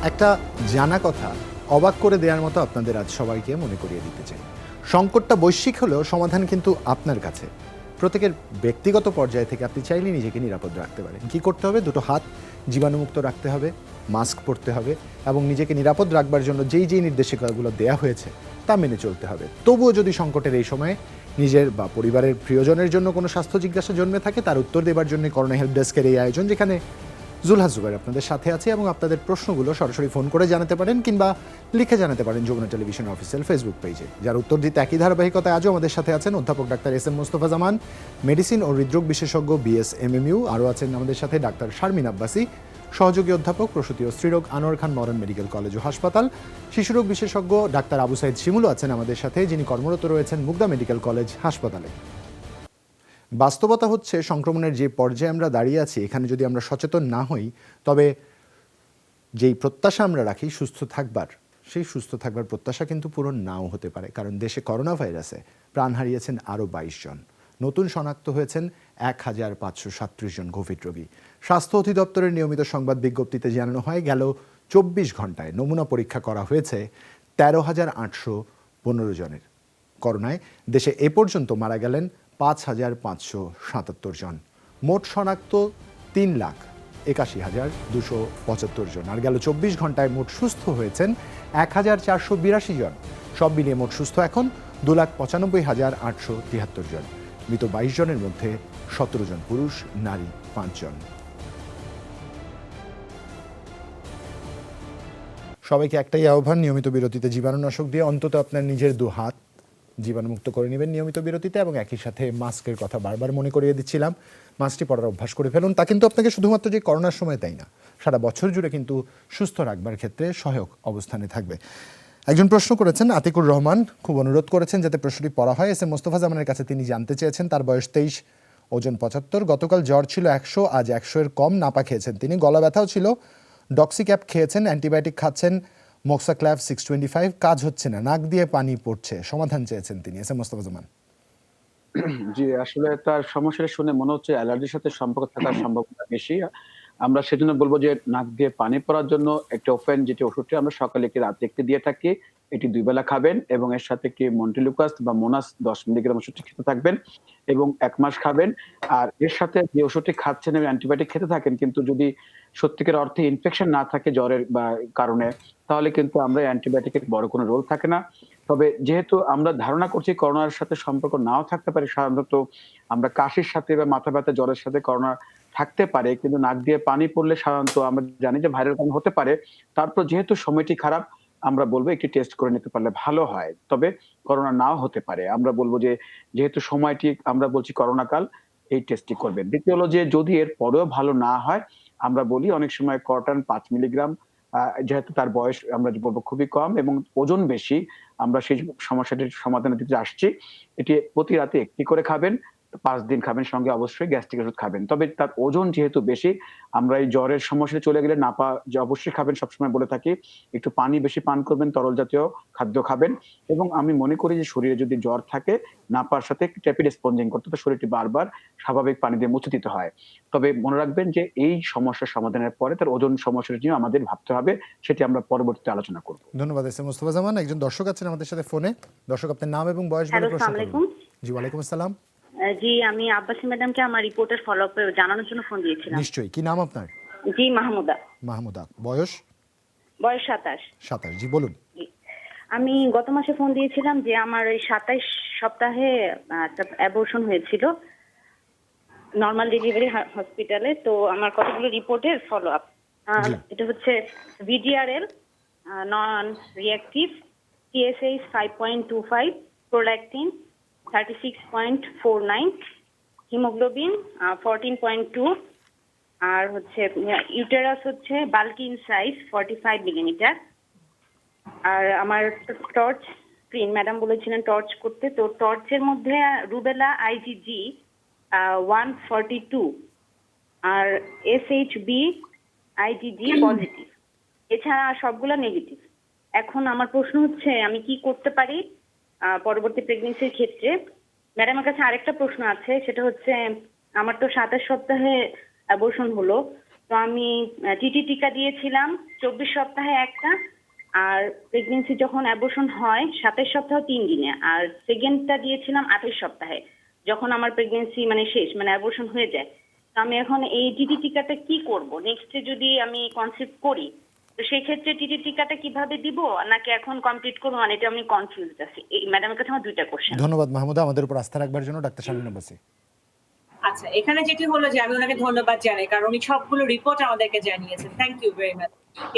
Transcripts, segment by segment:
একটা জানা কথা অবাক করে দেওয়ার মতো আপনাদের আজ সবাইকে মনে করিয়ে দিতে চাই। সংকটটা বৈশ্বিক হলেও সমাধান কিন্তু আপনার কাছে। প্রত্যেকের ব্যক্তিগত পর্যায় থেকে আপনি চাইলে নিজেকে নিরাপদ রাখতে পারেন। কি করতে হবে? দুটো হাত জীবাণুমুক্ত রাখতে হবে, মাস্ক পরতে হবে এবং নিজেকে নিরাপদ রাখবার জন্য যেই নির্দেশিকাগুলো দেওয়া হয়েছে তা মেনে চলতে হবে। তবুও যদি সংকটের এই সময়ে নিজের বা পরিবারের প্রিয়জনের জন্য কোনো স্বাস্থ্য জিজ্ঞাসা জন্মে থাকে, তার উত্তর দেবার জন্য করোনা হেল্প ডেস্কের এই আয়োজন, যেখানে জুলহাস জুবাইর আপনাদের সাথে আছে এবং আপনাদের প্রশ্নগুলো সরাসরি ফোন করে জানাতে পারেন কিংবা লিখে জানাতে পারেন যমুনা টেলিভিশন অফিসিয়াল ফেসবুক পেজে। যার উত্তর দিতে একই ধারাবাহিকতায় আজও আমাদের সাথে আছেন অধ্যাপক ডাক্তার এস এম মোস্তফা জামান, মেডিসিন ও হৃদরোগ বিশেষজ্ঞ BSMMU। আরও আছেন আমাদের সাথে ডাক্তার শারমিন আব্বাসী, সহযোগী অধ্যাপক প্রসূতি ও স্ত্রীরোগ আনোয়ার খান মডার্ন মেডিকেল কলেজ ও হাসপাতাল। শিশুরোগ বিশেষজ্ঞ ডাক্তার আবু সাইদ শিমুলও আছেন আমাদের সাথে, যিনি কর্মরত রয়েছেন মুগদা মেডিকেল কলেজ হাসপাতালে। বাস্তবতা হচ্ছে, সংক্রমণের যে পর্যায়ে আমরা দাঁড়িয়ে আছি, এখানে যদি আমরা সচেতন না হই, তবে যেই প্রত্যাশা আমরা রাখি সুস্থ থাকবার, সেই সুস্থ থাকবার প্রত্যাশা কিন্তু পূরণ নাও হতে পারে। কারণ দেশে করোনা ভাইরাসে প্রাণ হারিয়েছেন আরও 22 জন, নতুন শনাক্ত হয়েছেন 1537 জন কোভিড রোগী। স্বাস্থ্য অধিদপ্তরের নিয়মিত সংবাদ বিজ্ঞপ্তিতে জানানো হয়, গেল 24 ঘন্টায় নমুনা পরীক্ষা করা হয়েছে 13,815 জনের। করোনায় দেশে এ পর্যন্ত মারা গেলেন 5,577 জন। মোট শনাক্ত 3,81,275 জন। আর গেল 24 ঘন্টায় মোট সুস্থ হয়েছেন 1,482 জন। সব মিলিয়ে মোট সুস্থ এখন 2,95,873 জন। মৃত 22 জনের মধ্যে 17 জন পুরুষ, নারী 5 জন। সবাইকে একটাই আহ্বান, নিয়মিত বিরতিতে জীবাণুনাশক দিয়ে অন্তত আপনার নিজের 2 হাত জীবাণুমুক্ত করে নেবেন নিয়মিত বিরতিতে, এবং একই সাথে মাস্কের কথা বারবার মনে করিয়ে দিচ্ছিলাম, মাস্কটি পরার অভ্যাস করে ফেলুন। তা কিন্তু আপনাকে শুধুমাত্র যে করোনার সময় তাই না, সারা বছর জুড়ে কিন্তু সুস্থ রাখবার ক্ষেত্রে সহায়ক অবস্থানে থাকবে। একজন প্রশ্ন করেছেন, আতিকুর রহমান, খুব অনুরোধ করেছেন যাতে প্রশ্নটি পড়া হয়। এস এম মোস্তফা জামানের কাছে তিনি জানতে চেয়েছেন, তার বয়স 23, ওজন 75, গতকাল জ্বর ছিল 100, আজ 100 এর কম, নাপা খেয়েছেন তিনি, গলা ব্যথাও ছিল, ডক্সিক্যাপ খেয়েছেন, অ্যান্টিবায়োটিক খাচ্ছেন, মোক্সাক্ল্যাভ 625, কাজ হচ্ছে না, নাক দিয়ে পানি পড়ছে, সমাধান চেয়েছেন তিনি। এস এম মোস্তফা জামান। জি, আসলে তার সমস্যাটা শুনে মনে হচ্ছে অ্যালার্জির সাথে সম্পর্ক থাকার সম্ভাবনা বেশি। আমরা সেজন্য বলব যে নাক দিয়ে পানি পড়ার জন্য একটোফেন, যেটি ওষুধটি আমরা সকালে একটি রাতে একটি দিয়ে থাকি, এটি 2 বেলা খাবেন এবং এর সাথে একটি মন্টেলুকাস বা মোনাস 10 মিলিগ্রাম ওষুধটি খেতে থাকবেন এবং 1 মাস খাবেন। আর এর সাথে যে ওষুধটি খাচ্ছেন এবং অ্যান্টিবায়োটিক খেতে থাকেন, কিন্তু যদি সত্যিকার অর্থে ইনফেকশন না থাকে জ্বরের বা কারণে, তাহলে কিন্তু আমরা অ্যান্টিবায়োটিকের বড় কোনো রোল থাকে না। তবে যেহেতু আমরা ধারণা করছি করোনার সাথে সম্পর্ক নাও থাকতে পারে, সাধারণত আমরা কাশির সাথে বা মাথা ব্যথা, জ্বরের সাথে করোনা থাকতে পারে, কিন্তু নাক দিয়ে পানি পড়লে সাধারণত আমরা জানি যে ভাইরাল কারণে হতে পারে। তারপর যেহেতু সময়টি খারাপ, আমরা বলব একটি টেস্ট করে নিতে পারলে ভালো হয়। তবে করোনা নাও হতে পারে। আমরা বলব যে যেহেতু সময়টি আমরা বলছি করোনাকাল, এই টেস্টটি করবেন। দ্বিতীয় হলো যে যদি এর পরেও ভালো না হয়, আমরা বলি অনেক সময় কটন 5 মিলিগ্রাম, যেহেতু তার বয়স আমরা বলব খুবই কম এবং ওজন বেশি, আমরা সেই সমস্যাটির সমাধানের দিকে আসছি। এটি প্রতি রাতে একটি করে খাবেন, 5 দিন খাবেন, সঙ্গে অবশ্যই গ্যাস্ট্রিক ওষুধ খাবেন। তবে তার ওজন যেহেতু বেশি, আমরা এই জ্বরের সমস্যায় চলে গেলে নাপা যে অবশ্যই খাবেন, সবসময় বলে থাকি। একটু পানি বেশি পান করবেন, তরল জাতীয় খাদ্য খাবেন এবং আমি মনে করি যে শরীরে যদি জ্বর থাকে, নাপার সাথে ট্যাপিড স্পঞ্জিং করতে হবে, শরীরটি বারবার স্বাভাবিক পানি দিয়ে মুছে দিতে হয়। তবে মনে রাখবেন যে এই সমস্যার সমাধানের পরে তার ওজন সমস্যাটা নিয়েও আমাদের ভাবতে হবে, সেটি আমরা পরবর্তীতে আলোচনা করব। ধন্যবাদ এস এম মোস্তফা জামান। একজন দর্শক আছেন আমাদের সাথে ফোনে। দর্শক, আপনার নাম এবং বয়স বলে হ্যালো, প্রশ্ন আসসালামু করুন। আলাইকুম। জি, ওয়ালাইকুম আসসালাম। জি, আমি আব্বাসী ম্যাডামকে আমার রিপোর্টের ফলো-আপ জানানোর জন্য ফোন দিয়েছিলাম। নিশ্চয়ই, কি নাম আপনার? জি, মাহমুদা। মাহমুদা, বয়স? বয়স 27। 27, জি বলুন। জি। আমি গত মাসে ফোন দিয়েছিলাম যে আমার ওই 27 সপ্তাহে একটা অ্যাবর্শন হয়েছিল নরমাল ডেলিভারি হসপিটালে। তো আমার কতগুলো রিপোর্টের ফলো-আপ। জি। এটা হচ্ছে VDRL, নন রিঅ্যাক্টিভ, TSH 5.25, প্রোল্যাকটিন 36.49, হিমোগ্লোবিন 14.2, আর হচ্ছে ইউটেরাস হচ্ছে বাল্কি ইন সাইজ 45 মিলিমিটার। আর আমার টর্চ স্ক্রিন, ম্যাডাম বলেছিলেন টর্চ করতে, তো টর্চের মধ্যে রুবেলা IgG 142 আর SHB IgG পজিটিভ, এছাড়া সবগুলো নেগেটিভ। এখন আমার প্রশ্ন হচ্ছে আমি কি করতে পারি পরবর্তী প্রেগনেন্সির ক্ষেত্রে। ম্যাডামের কাছে আরেকটা প্রশ্ন আছে, সেটা হচ্ছে আমার তো 27 সপ্তাহে অ্যাবর্শন হলো, তো আমি টিটি টিকা দিয়েছিলাম 24 সপ্তাহে একটা, আর প্রেগনেন্সি যখন অ্যাবর্শন হয় 27 সপ্তাহ 3 দিনে, আর সেকেন্ডটা দিয়েছিলাম 28 সপ্তাহে যখন আমার প্রেগনেন্সি মানে শেষ, মানে অ্যাবর্শন হয়ে যায়। তো আমি এখন এই টিটি টিকাটা কি করব নেক্সটে যদি আমি কনসিভ করি, তো সেই ক্ষেত্রে টিটি টিকাটা কিভাবে দিব নাকি এখন কমপ্লিট করবো, মানে এটা আমি কনফিউজড আছি। এই ম্যাডামের কাছে আমার দুইটা কোশ্চেন। ধন্যবাদ মাহমুদা আমাদের উপর আস্থা রাখবার জন্য। ডাক্তার শারমিন আব্বাসী। আচ্ছা, এখানে যেটি হলো যে আমি ওনাকে ধন্যবাদ জানাই, কারণ উনি সবগুলো রিপোর্ট আমাদেরকে জানিয়েছেন। Thank you very much.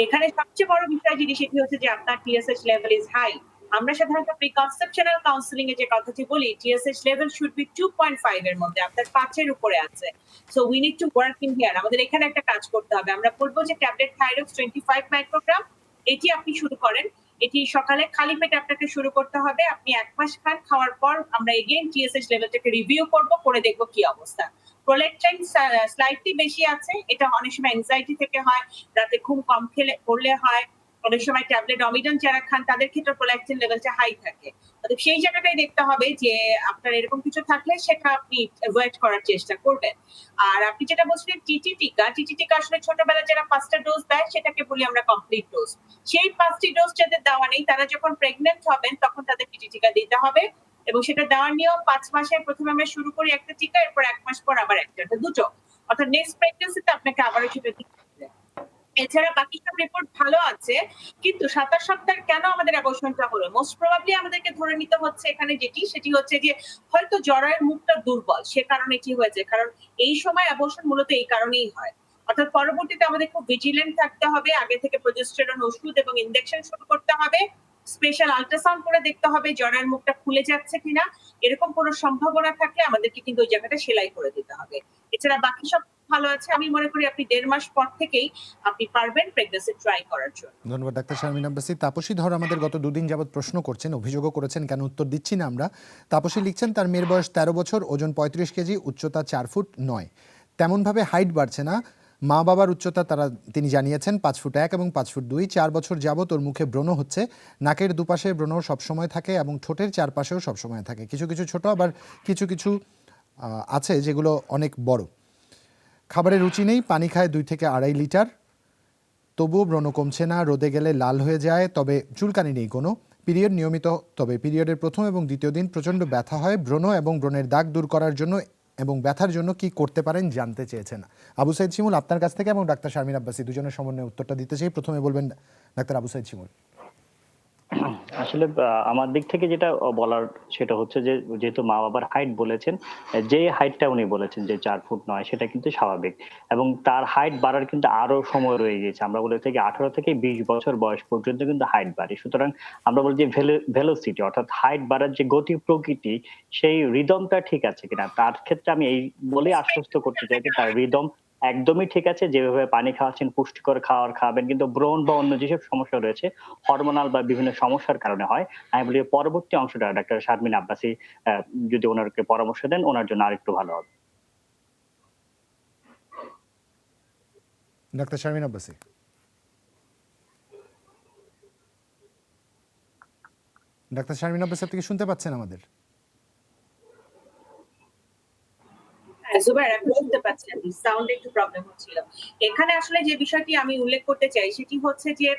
এখানে সবচেয়ে বড় বিষয় যেটি সেটি হচ্ছে যে আপনার টিএসএইচ লেভেল ইজ হাই। আমরা সাধারণত প্রিকনসেপশনাল কাউন্সিলিং এ যে কথাটি বলি, টিএসএইচ লেভেল শুড বি 2.5 এর মধ্যে, আপনার 5 এর উপরে আছে। So we need to work in here. আমাদের এখানে একটা কাজ করতে হবে। আমরা বলবো যে ট্যাবলেট থাইরক্স 25 মাইক্রোগ্রাম এটি আপনি শুরু করেন। এটি সকালে খালি পেটে আপনাকে শুরু করতে হবে। আপনি 1 মাস খান, খাওয়ার পর আমরা এগেইন টিএসএইচ লেভেলটাকে রিভিউ করব, করে দেখব কি অবস্থা। প্রোল্যাক্টিন স্লাইটলি বেশি আছে, এটা অনেক সময় অ্যাংজাইটি থেকে হয়, রাতে ঘুম কম করলে হয়, অনেক সময় ট্যাবলেট অমিডন যারা খান তাদের ক্ষেত্রে প্রোল্যাক্টিন লেভেলটা হাই থাকে। অতএব সেই জায়গাটাই দেখতে হবে যে আপনার এরকম কিছু থাকলে সেটা আপনি অ্যাভয়েড করার চেষ্টা করবেন। আর আপনি যেটা বলছিলেন টিটি টিকা আসলে ছোটবেলায় যারা 5টা ডোজ দেয় সেটাকে বলি আমরা কমপ্লিট ডোজ। সেই 5টি ডোজ যাদের দেওয়া নেই তারা যখন প্রেগন্যান্ট হবেন তখন তাদের টিটি টিকা দিতে হবে, এবং সেটা দেওয়ার নিয়ম 5 মাসে প্রথমে আমরা শুরু করি একটা টিকা, এরপর 1 মাস পর আবার একটা, দুটো, অর্থাৎ নেক্সট প্রেগন্যান্সিতে আপনাকে আবারও সেটা দিতে হবে। এছাড়া বাকি সব রিপোর্ট ভালো আছে, কিন্তু 27 সপ্তাহে কেন আমাদের অ্যাবর্শনটা হলো? মোস্ট প্রবাবলি আমাদেরকে ধরে নিতে হচ্ছে এখানে সেটি হচ্ছে যে হয়তো জরায়ুর মুখটা দুর্বল, সে কারণে কি হয়েছে, কারণ এই সময় অ্যাবর্শন মূলত এই কারণেই হয়। অর্থাৎ পরবর্তীতে আমাদের খুব ভিজিলেন্ট থাকতে হবে, আগে থেকে প্রজেস্টেরন ওষুধ এবং ইনজেকশন শুরু করতে হবে, স্পেশাল আল্ট্রাসাউন্ড করে দেখতে হবে জরায়ুর মুখটা খুলে যাচ্ছে কিনা। এরকম কোনো সম্ভাবনা থাকলে আমাদেরকে কিন্তু ওই জায়গাটা সেলাই করে দিতে হবে। এছাড়া বাকি সব ভালো আছে। আমি মনে করি আপনি 1.5 মাস পর থেকেই আপনি পারবেন প্রেগন্যান্সি ট্রাই করার জন্য। ধন্যবাদ ডাক্তার শারমিন আব্বাসী। তাপসী ধর আমাদের গত 2 দিন যাবৎ প্রশ্ন করছেন, অভিযোগও করেছেন কেন উত্তর দিচ্ছি না আমরা। তাপসী লিখছেন তার মেয়ের বয়স 13 বছর, ওজন 35 কেজি, উচ্চতা 4 ফুট 9। তেমনভাবে হাইট বাড়ছে না। মা বাবার উচ্চতা তিনি জানিয়েছেন 5 ফুট 1 এবং 5 ফুট 2। 4 বছর যাবৎ ওর মুখে ব্রণ হচ্ছে, নাকের দুপাশে ব্রণ সবসময় থাকে এবং ঠোঁটের চারপাশেও সবসময় থাকে। কিছু কিছু ছোট, আবার কিছু কিছু আছে যেগুলো অনেক বড়। খাবারের রুচি নেই, পানি খায় 2 থেকে 2.5 লিটার, তবুও ব্রণ কমছে না, রোদে গেলে লাল হয়ে যায়, তবে চুলকানি নেই কোনো। পিরিয়ড নিয়মিত, তবে পিরিয়ডের প্রথম এবং দ্বিতীয় দিন প্রচণ্ড ব্যথা হয়। ব্রণ এবং ব্রণের দাগ দূর করার জন্য এবং ব্যথার জন্য কি করতে পারেন জানতে চেয়েছেন আবু সাইদ শিমুল আপনার কাছ থেকে, এবং ডাক্তার শারমিন আব্বাসী দুজনের সমন্বয়ে উত্তরটা দিতে চাই। প্রথমে বলবেন ডাক্তার আবু সাইদ শিমুল। আসলে আমার দিক থেকে যেটা বলার সেটা হচ্ছে যে যেহেতু মা বাবার হাইট বলেছেন, যে হাইটটা উনি বলেছেন যে 4 ফুট 9, সেটা কিন্তু স্বাভাবিক, এবং তার হাইট বাড়ার কিন্তু আরো সময় রয়ে গেছে। আমরা বলে থাকি 18 থেকে 20 বছর বয়স পর্যন্ত কিন্তু হাইট বাড়ে। সুতরাং আমরা বলি যে ভেলোসিটি অর্থাৎ হাইট বাড়ার যে গতি প্রকৃতি, সেই রিদমটা ঠিক আছে কিনা, তার ক্ষেত্রে আমি এই বলে আশ্বস্ত করতে চাই যে তার রিদম একদমই ঠিক আছে। যেভাবে পানি খাওয়াচ্ছেন, পুষ্টিকর খাবার খাবেন, কিন্তু ব্রণ বা অন্য যেসব সমস্যা রয়েছে হরমোনাল বা বিভিন্ন সমস্যার কারণে হয়। আমি বলি পরবর্তী অংশটা ডাক্তার শারমিন আব্বাসী যদি ওনারকে পরামর্শ দেন, ওনার জন্য আরেকটু ভালো হবে। ডাক্তার শারমিন আব্বাসী। ডাক্তার শারমিন আব্বাসী, আপনি কি শুনতে পাচ্ছেন আমাদের? জুবাইর, আপনি শুনতে পাচ্ছেন? সাউন্ডে একটু প্রবলেম হচ্ছিল। এখানে আসলে যে বিষয়টি আমি উল্লেখ করতে চাই সেটি হচ্ছে যে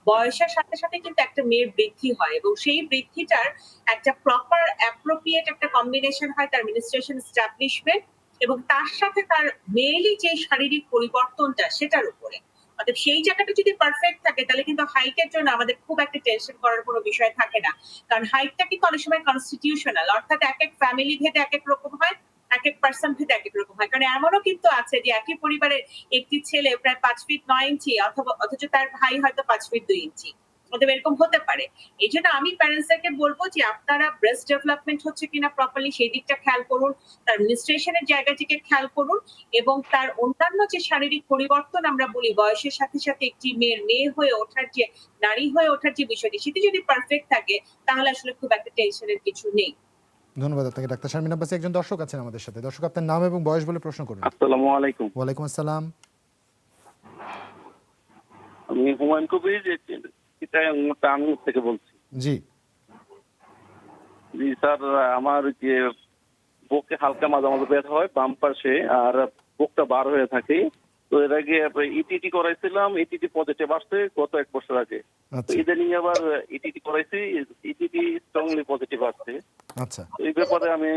বয়সের সাথে সাথে কিন্তু একটা মেয়ের বৃদ্ধি হয়, এবং সেই বৃদ্ধিটার একটা প্রপার অ্যাপ্রোপ্রিয়েট একটা কম্বিনেশন হয় তার মেনস্ট্রুয়েশন এস্টাবলিশমেন্ট এবং তার সাথে তার মেয়েলি যে শারীরিক পরিবর্তনটা সেটার উপরে। অর্থাৎ সেই জায়গাটা যদি পারফেক্ট থাকে তাহলে কিন্তু হাইটের জন্য আমাদের খুব একটা টেনশন করার কোনো বিষয় থাকে না, কারণ হাইটটা কিন্তু অনেক সময় কনস্টিটিউশনাল, অর্থাৎ এক এক ফ্যামিলি ভেদে এক এক রকম হয়, এক এক পার্সন ভেদে এক এক রকম হয়। কারণ এমনও কিন্তু আছে যে একই পরিবারের একটি ছেলে প্রায় 5 ফিট 9 ইঞ্চি, অথবা অথচ তার ভাই হয়তো 5 ফিট 2 ইঞ্চি। অতএব এরকম হতে পারে। এই জন্য আমি প্যারেন্টসদেরকে বলবো যে আপনারা ব্রেস্ট ডেভেলপমেন্ট হচ্ছে কিনা প্রপারলি সেই দিকটা খেয়াল করুন, তার মিনিস্ট্রেশনের জায়গাটিকে খেয়াল করুন, এবং তার অন্যান্য যে শারীরিক পরিবর্তন আমরা বলি বয়সের সাথে সাথে একটি মেয়ের মেয়ে হয়ে ওঠার যে, নারী হয়ে ওঠার যে বিষয়টি, সেটি যদি পারফেক্ট থাকে তাহলে আসলে খুব একটা টেনশনের কিছু নেই। ধন্যবাদ আপনাকে ডাক্তার শারমিন আব্বাসী। একজন দর্শক আছেন আমাদের সাথে। দর্শক, আপনার নাম এবং বয়স বলে প্রশ্ন করুন। আসসালামু আলাইকুম। ওয়ালাইকুম আসসালাম। আমি হুমায়ুন কবির টাঙ্গুর থেকে বলছি। জি জি স্যার, আমার যে বুকে হালকা মাঝে মাঝে ব্যথা হয় বাম পাশে, আর বুকটা বার হয়ে থাকে, তো এর আগে ইটিটি করাইছিলাম, ইটিটি পজিটিভ আসছে গত 1 বছর আগে। তো আচ্ছা ইদানিং আবার ইটিটি করাইছি, ইটিটি স্ট্রংলি পজিটিভ আসছে। আচ্ছা তো এই ব্যাপারে আমি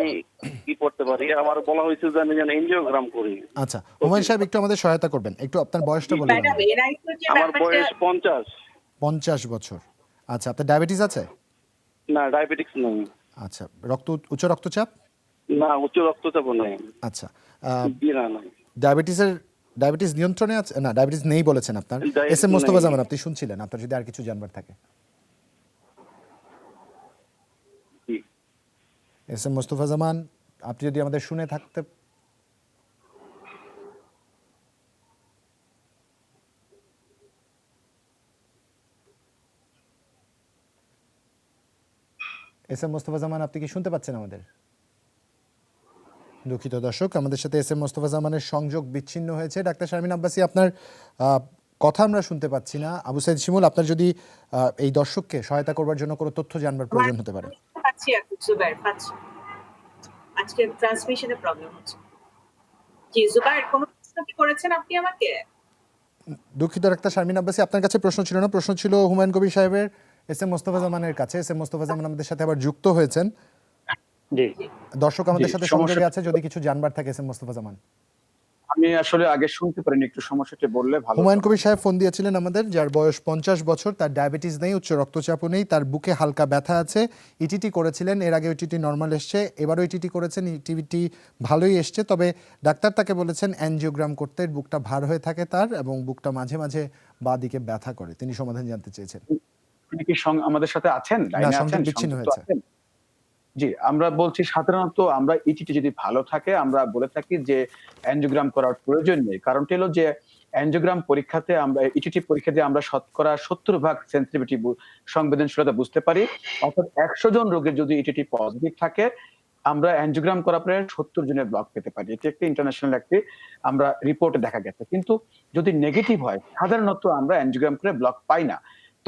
কি করতে পারি? আমার বলা হয়েছে যে আমি যেন এনজিওগ্রাম করি। আচ্ছা হুমায়ুন সাহেব একটু আমাদের সহায়তা করবেন, একটু আপনার বয়সটা বলবেন ম্যাডাম আমাদের। এর আগে তো যে আমার ব্যাপারটা বয়স 50। 50 বছর। আচ্ছা, আপনার ডায়াবেটিস আছে? না, ডায়াবেটিক্স নেই। আচ্ছা, উচ্চ রক্তচাপ? না, উচ্চ রক্তচাপ নেই। আচ্ছা, জি না, নাই। ডায়াবেটিস নিয়ন্ত্রণে আছে? না, ডায়াবেটিস নেই বলেছেন আপনার। ডায়াবেটিস এস এম মোস্তফা নেই। জামান আপনি শুনছিলেন, আপনার যদি আর কিছু জানবার থাকে। জি। এস এম মোস্তফা জামান, আপনি যদি আমাদের শুনে থাকতে, এস এম মোস্তফা জামান আপনি কি শুনতে পাচ্ছেন আমাদের? দুঃখিত দর্শক, আমাদের সাথে এস এম মোস্তফা জামানের সংযোগ বিচ্ছিন্ন হয়েছে। ডাক্তার শারমিন আব্বাসী, আপনার কথা আমরা শুনতে পাচ্ছি না। আবু সাইদ শিমুল, আপনার যদি এই দর্শককে সহায়তা করবার জন্য কোনো তথ্য জানবার প্রয়োজন হতে পারে। পাচ্ছি এখন জুবাইর পাচ্ছি। আজকে ট্রান্সমিশনের প্রবলেম হচ্ছে। জি জুবাইর, কোনো প্রশ্ন কি করেছেন আপনি আমাকে? দুঃখিত ডাক্তার শারমিন আব্বাসী, আপনার কাছে প্রশ্ন ছিল না, প্রশ্ন ছিল হুমায়ুন কবির সাহেবের এস এম মোস্তফা জামানের কাছে। এস এম মোস্তফা জামান আমাদের সাথে আবার যুক্ত হয়েছেন। জি দর্শক আমাদের জি, সাথে সমস্যা- সংযোগে আছে, যদি কিছু জানবার থাকে এস এম মোস্তফা জামান। আমি আসলে আগে শুনতে পারিনি, একটু সমস্যাটা বললে ভালো হুমায়ুন হতো। কবির সাহেব ফোন দিয়েছিলেন আমাদের, যার বয়স 50 বছর, তার ডায়াবেটিস নেই, উচ্চ রক্তচাপও নেই, তার বুকে হালকা ব্যথা আছে, ইটিটি করেছিলেন, এর আগে ইটিটি নর্মাল এসছে, এবারও ইটিটি করেছেন, ইটিটি ভালোই এসছে, তবে ডাক্তার তাকে বলেছেন অ্যানজিওগ্রাম করতে, বুকটা ভার হয়ে থাকে তার, এবং বুকটা মাঝে মাঝে বাঁ দিকে ব্যথা করে। তিনি সমাধান জানতে চেয়েছেন। আপনি কি আমাদের সাথে আছেন? না, লাইনে সংযোগ আছেন? বিচ্ছিন্ন সংযুক্ত হয়েছে। আছেন? জি, আমরা বলছি সাধারণত আমরা ইটিটি যদি ভালো থাকে আমরা বলে থাকি যে অ্যানজিওগ্রাম করার প্রয়োজন নেই। কারণটা হলো যে অ্যানজিওগ্রাম পরীক্ষাতে আমরা ইটিটি পরীক্ষাতে আমরা শতকরা 70% সেনসিটিভিটি সংবেদনশীলতা বুঝতে পারি। অর্থাৎ 100 জন রোগীর যদি ইটিটি পজিটিভ থাকে আমরা অ্যানজিওগ্রাম করার পরে 70 জনের ব্লক পেতে পারি। এটি একটি ইন্টারন্যাশনাল একটি আমরা রিপোর্টে দেখা গেছে। কিন্তু যদি নেগেটিভ হয় সাধারণত আমরা অ্যানজিওগ্রাম করে ব্লক পাই না।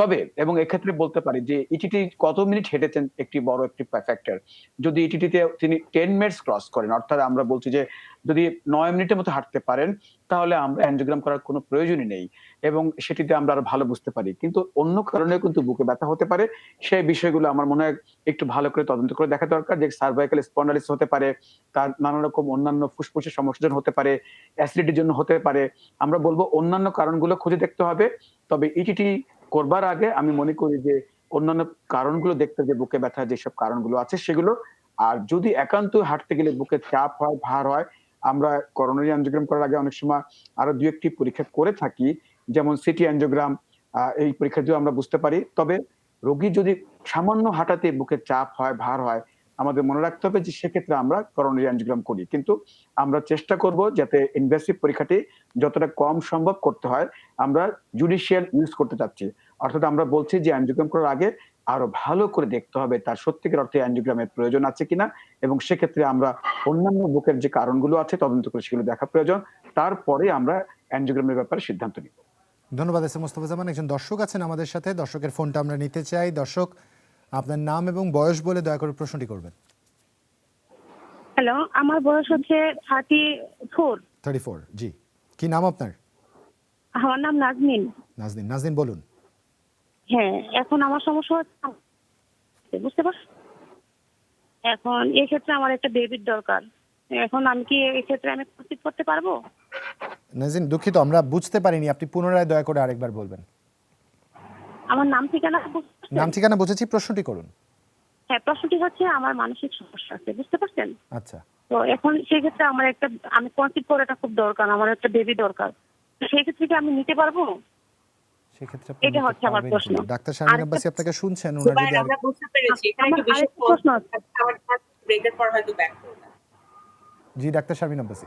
তবে এবং এক্ষেত্রে বলতে পারি যে ইটিটি কত মিনিট হেঁটেছেন একটি বড় একটি ফ্যাক্টর। যদি ইটিটিতে তিনি 10 মিনিটস ক্রস করেন, অর্থাৎ আমরা বলছি যে যদি 9 মিনিটের মতো হাঁটতে পারেন তাহলে আমরা অ্যানজিওগ্রাম করার কোনো প্রয়োজনই নেই এবং সেটিতে আমরা আরো ভালো বুঝতে পারি। কিন্তু অন্য কারণেও কিন্তু বুকে ব্যথা হতে পারে। সেই বিষয়গুলো আমার মনে হয় একটু ভালো করে তদন্ত করে দেখা দরকার, যে সার্ভাইকাল স্পন্ডাইলিটিস হতে পারে, তার নানা রকম অন্যান্য ফুসফুসের সমস্যার জন্য হতে পারে, অ্যাসিডিটির জন্য হতে পারে। আমরা বলবো অন্যান্য কারণগুলো খুঁজে দেখতে হবে। তবে ইটিটি করবার আগে আমি মনে করি যে অন্যান্য কারণগুলো দেখতে, যে বুকে ব্যথা যেসব কারণগুলো আছে সেগুলো। আর যদি একান্ত হাঁটতে গেলে বুকে চাপ হয়, ভার হয়, আমরা করোনারি অ্যানজিওগ্রাম করার আগে অনেক সময় আরো 2-1টি পরীক্ষা করে থাকি, যেমন সিটি অ্যানজিওগ্রাম। এই পরীক্ষা দিয়ে আমরা বুঝতে পারি। তবে রোগী যদি সামান্য হাঁটাতে বুকে চাপ হয়, ভার হয়, আমাদের মনে রাখতে হবে যে সেক্ষেত্রে আমরা করোনারি অ্যানজিওগ্রাম করি। কিন্তু আমরা চেষ্টা করব যাতে ইনভেসিভ পরীক্ষাটি যতটা কম সম্ভব করতে হয়। আমরা জুডিশিয়াল ইউজ করতে চাচ্ছি। অর্থাৎ আমরা বলছি যে অ্যানজিওগ্রাম করার আগে আরো ভালো করে দেখতে হবে তার সত্যিকার অর্থে অ্যানজিওগ্রামের প্রয়োজন আছে কিনা, এবং সেক্ষেত্রে আমরা অন্যান্য বুকের যে কারণগুলো আছে তদন্ত করে সেগুলো দেখা প্রয়োজন। তারপরে আমরা অ্যানজিওগ্রামের ব্যাপারে সিদ্ধান্ত নিব। ধন্যবাদ এস এম মোস্তফা জামান। একজন দর্শক আছেন আমাদের সাথে, দর্শকের ফোনটা আমরা নিতে চাই। দর্শক, আপনার নাম এবং বয়স বলে দয়া করে প্রশ্নটি করবেন। হ্যালো, আমার বয়স হচ্ছে 34। 34, জি। কি নাম আপনার? আমার নাম নাজমিন। নাজনীন। নাজনীন বলুন। হ্যাঁ, এখন আমার সমস্যা হচ্ছে, বুঝতে পারছো? এখন এই ক্ষেত্রে আমার একটা বেবির দরকার। এখন আমি কি এই ক্ষেত্রে আমি প্রস্তুত করতে পারবো? নাজনীন, দুঃখিত আমরা বুঝতে পারিনি, আপনি পুনরায় দয়া করে আরেকবার বলবেন। আমার নাম ঠিকানা বুঝতে পারছেন? নাম ঠিকানা বুঝেছি, প্রশ্নটি করুন। হ্যাঁ, প্রশ্নটি হচ্ছে আমার মানসিক সমস্যা আছে, বুঝতে পারছেন? আচ্ছা, তো এখন সেক্ষেত্রে আমার আমি কনসিভ করাটা খুব দরকার, আমার একটা বেবি দরকার। তো সেই ক্ষেত্রে কি আমি নিতে পারবো? সেক্ষেত্রে আপনি এটা নিতে হচ্ছে আমার পারবেন প্রশ্ন। কিনা? ডাক্তার শারমিন আরেকটা- আব্বাসী আপনাকে শুনছেন, ওনার জুবাইর, যদি আমরা বুঝতে পেরেছি। এখানে আমার একটু বেশি আরেকটা প্রশ্ন আছে। আমার ব্রেকের পর হয়তো ব্যাক করবে। জি, ডাক্তার শারমিন আব্বাসী।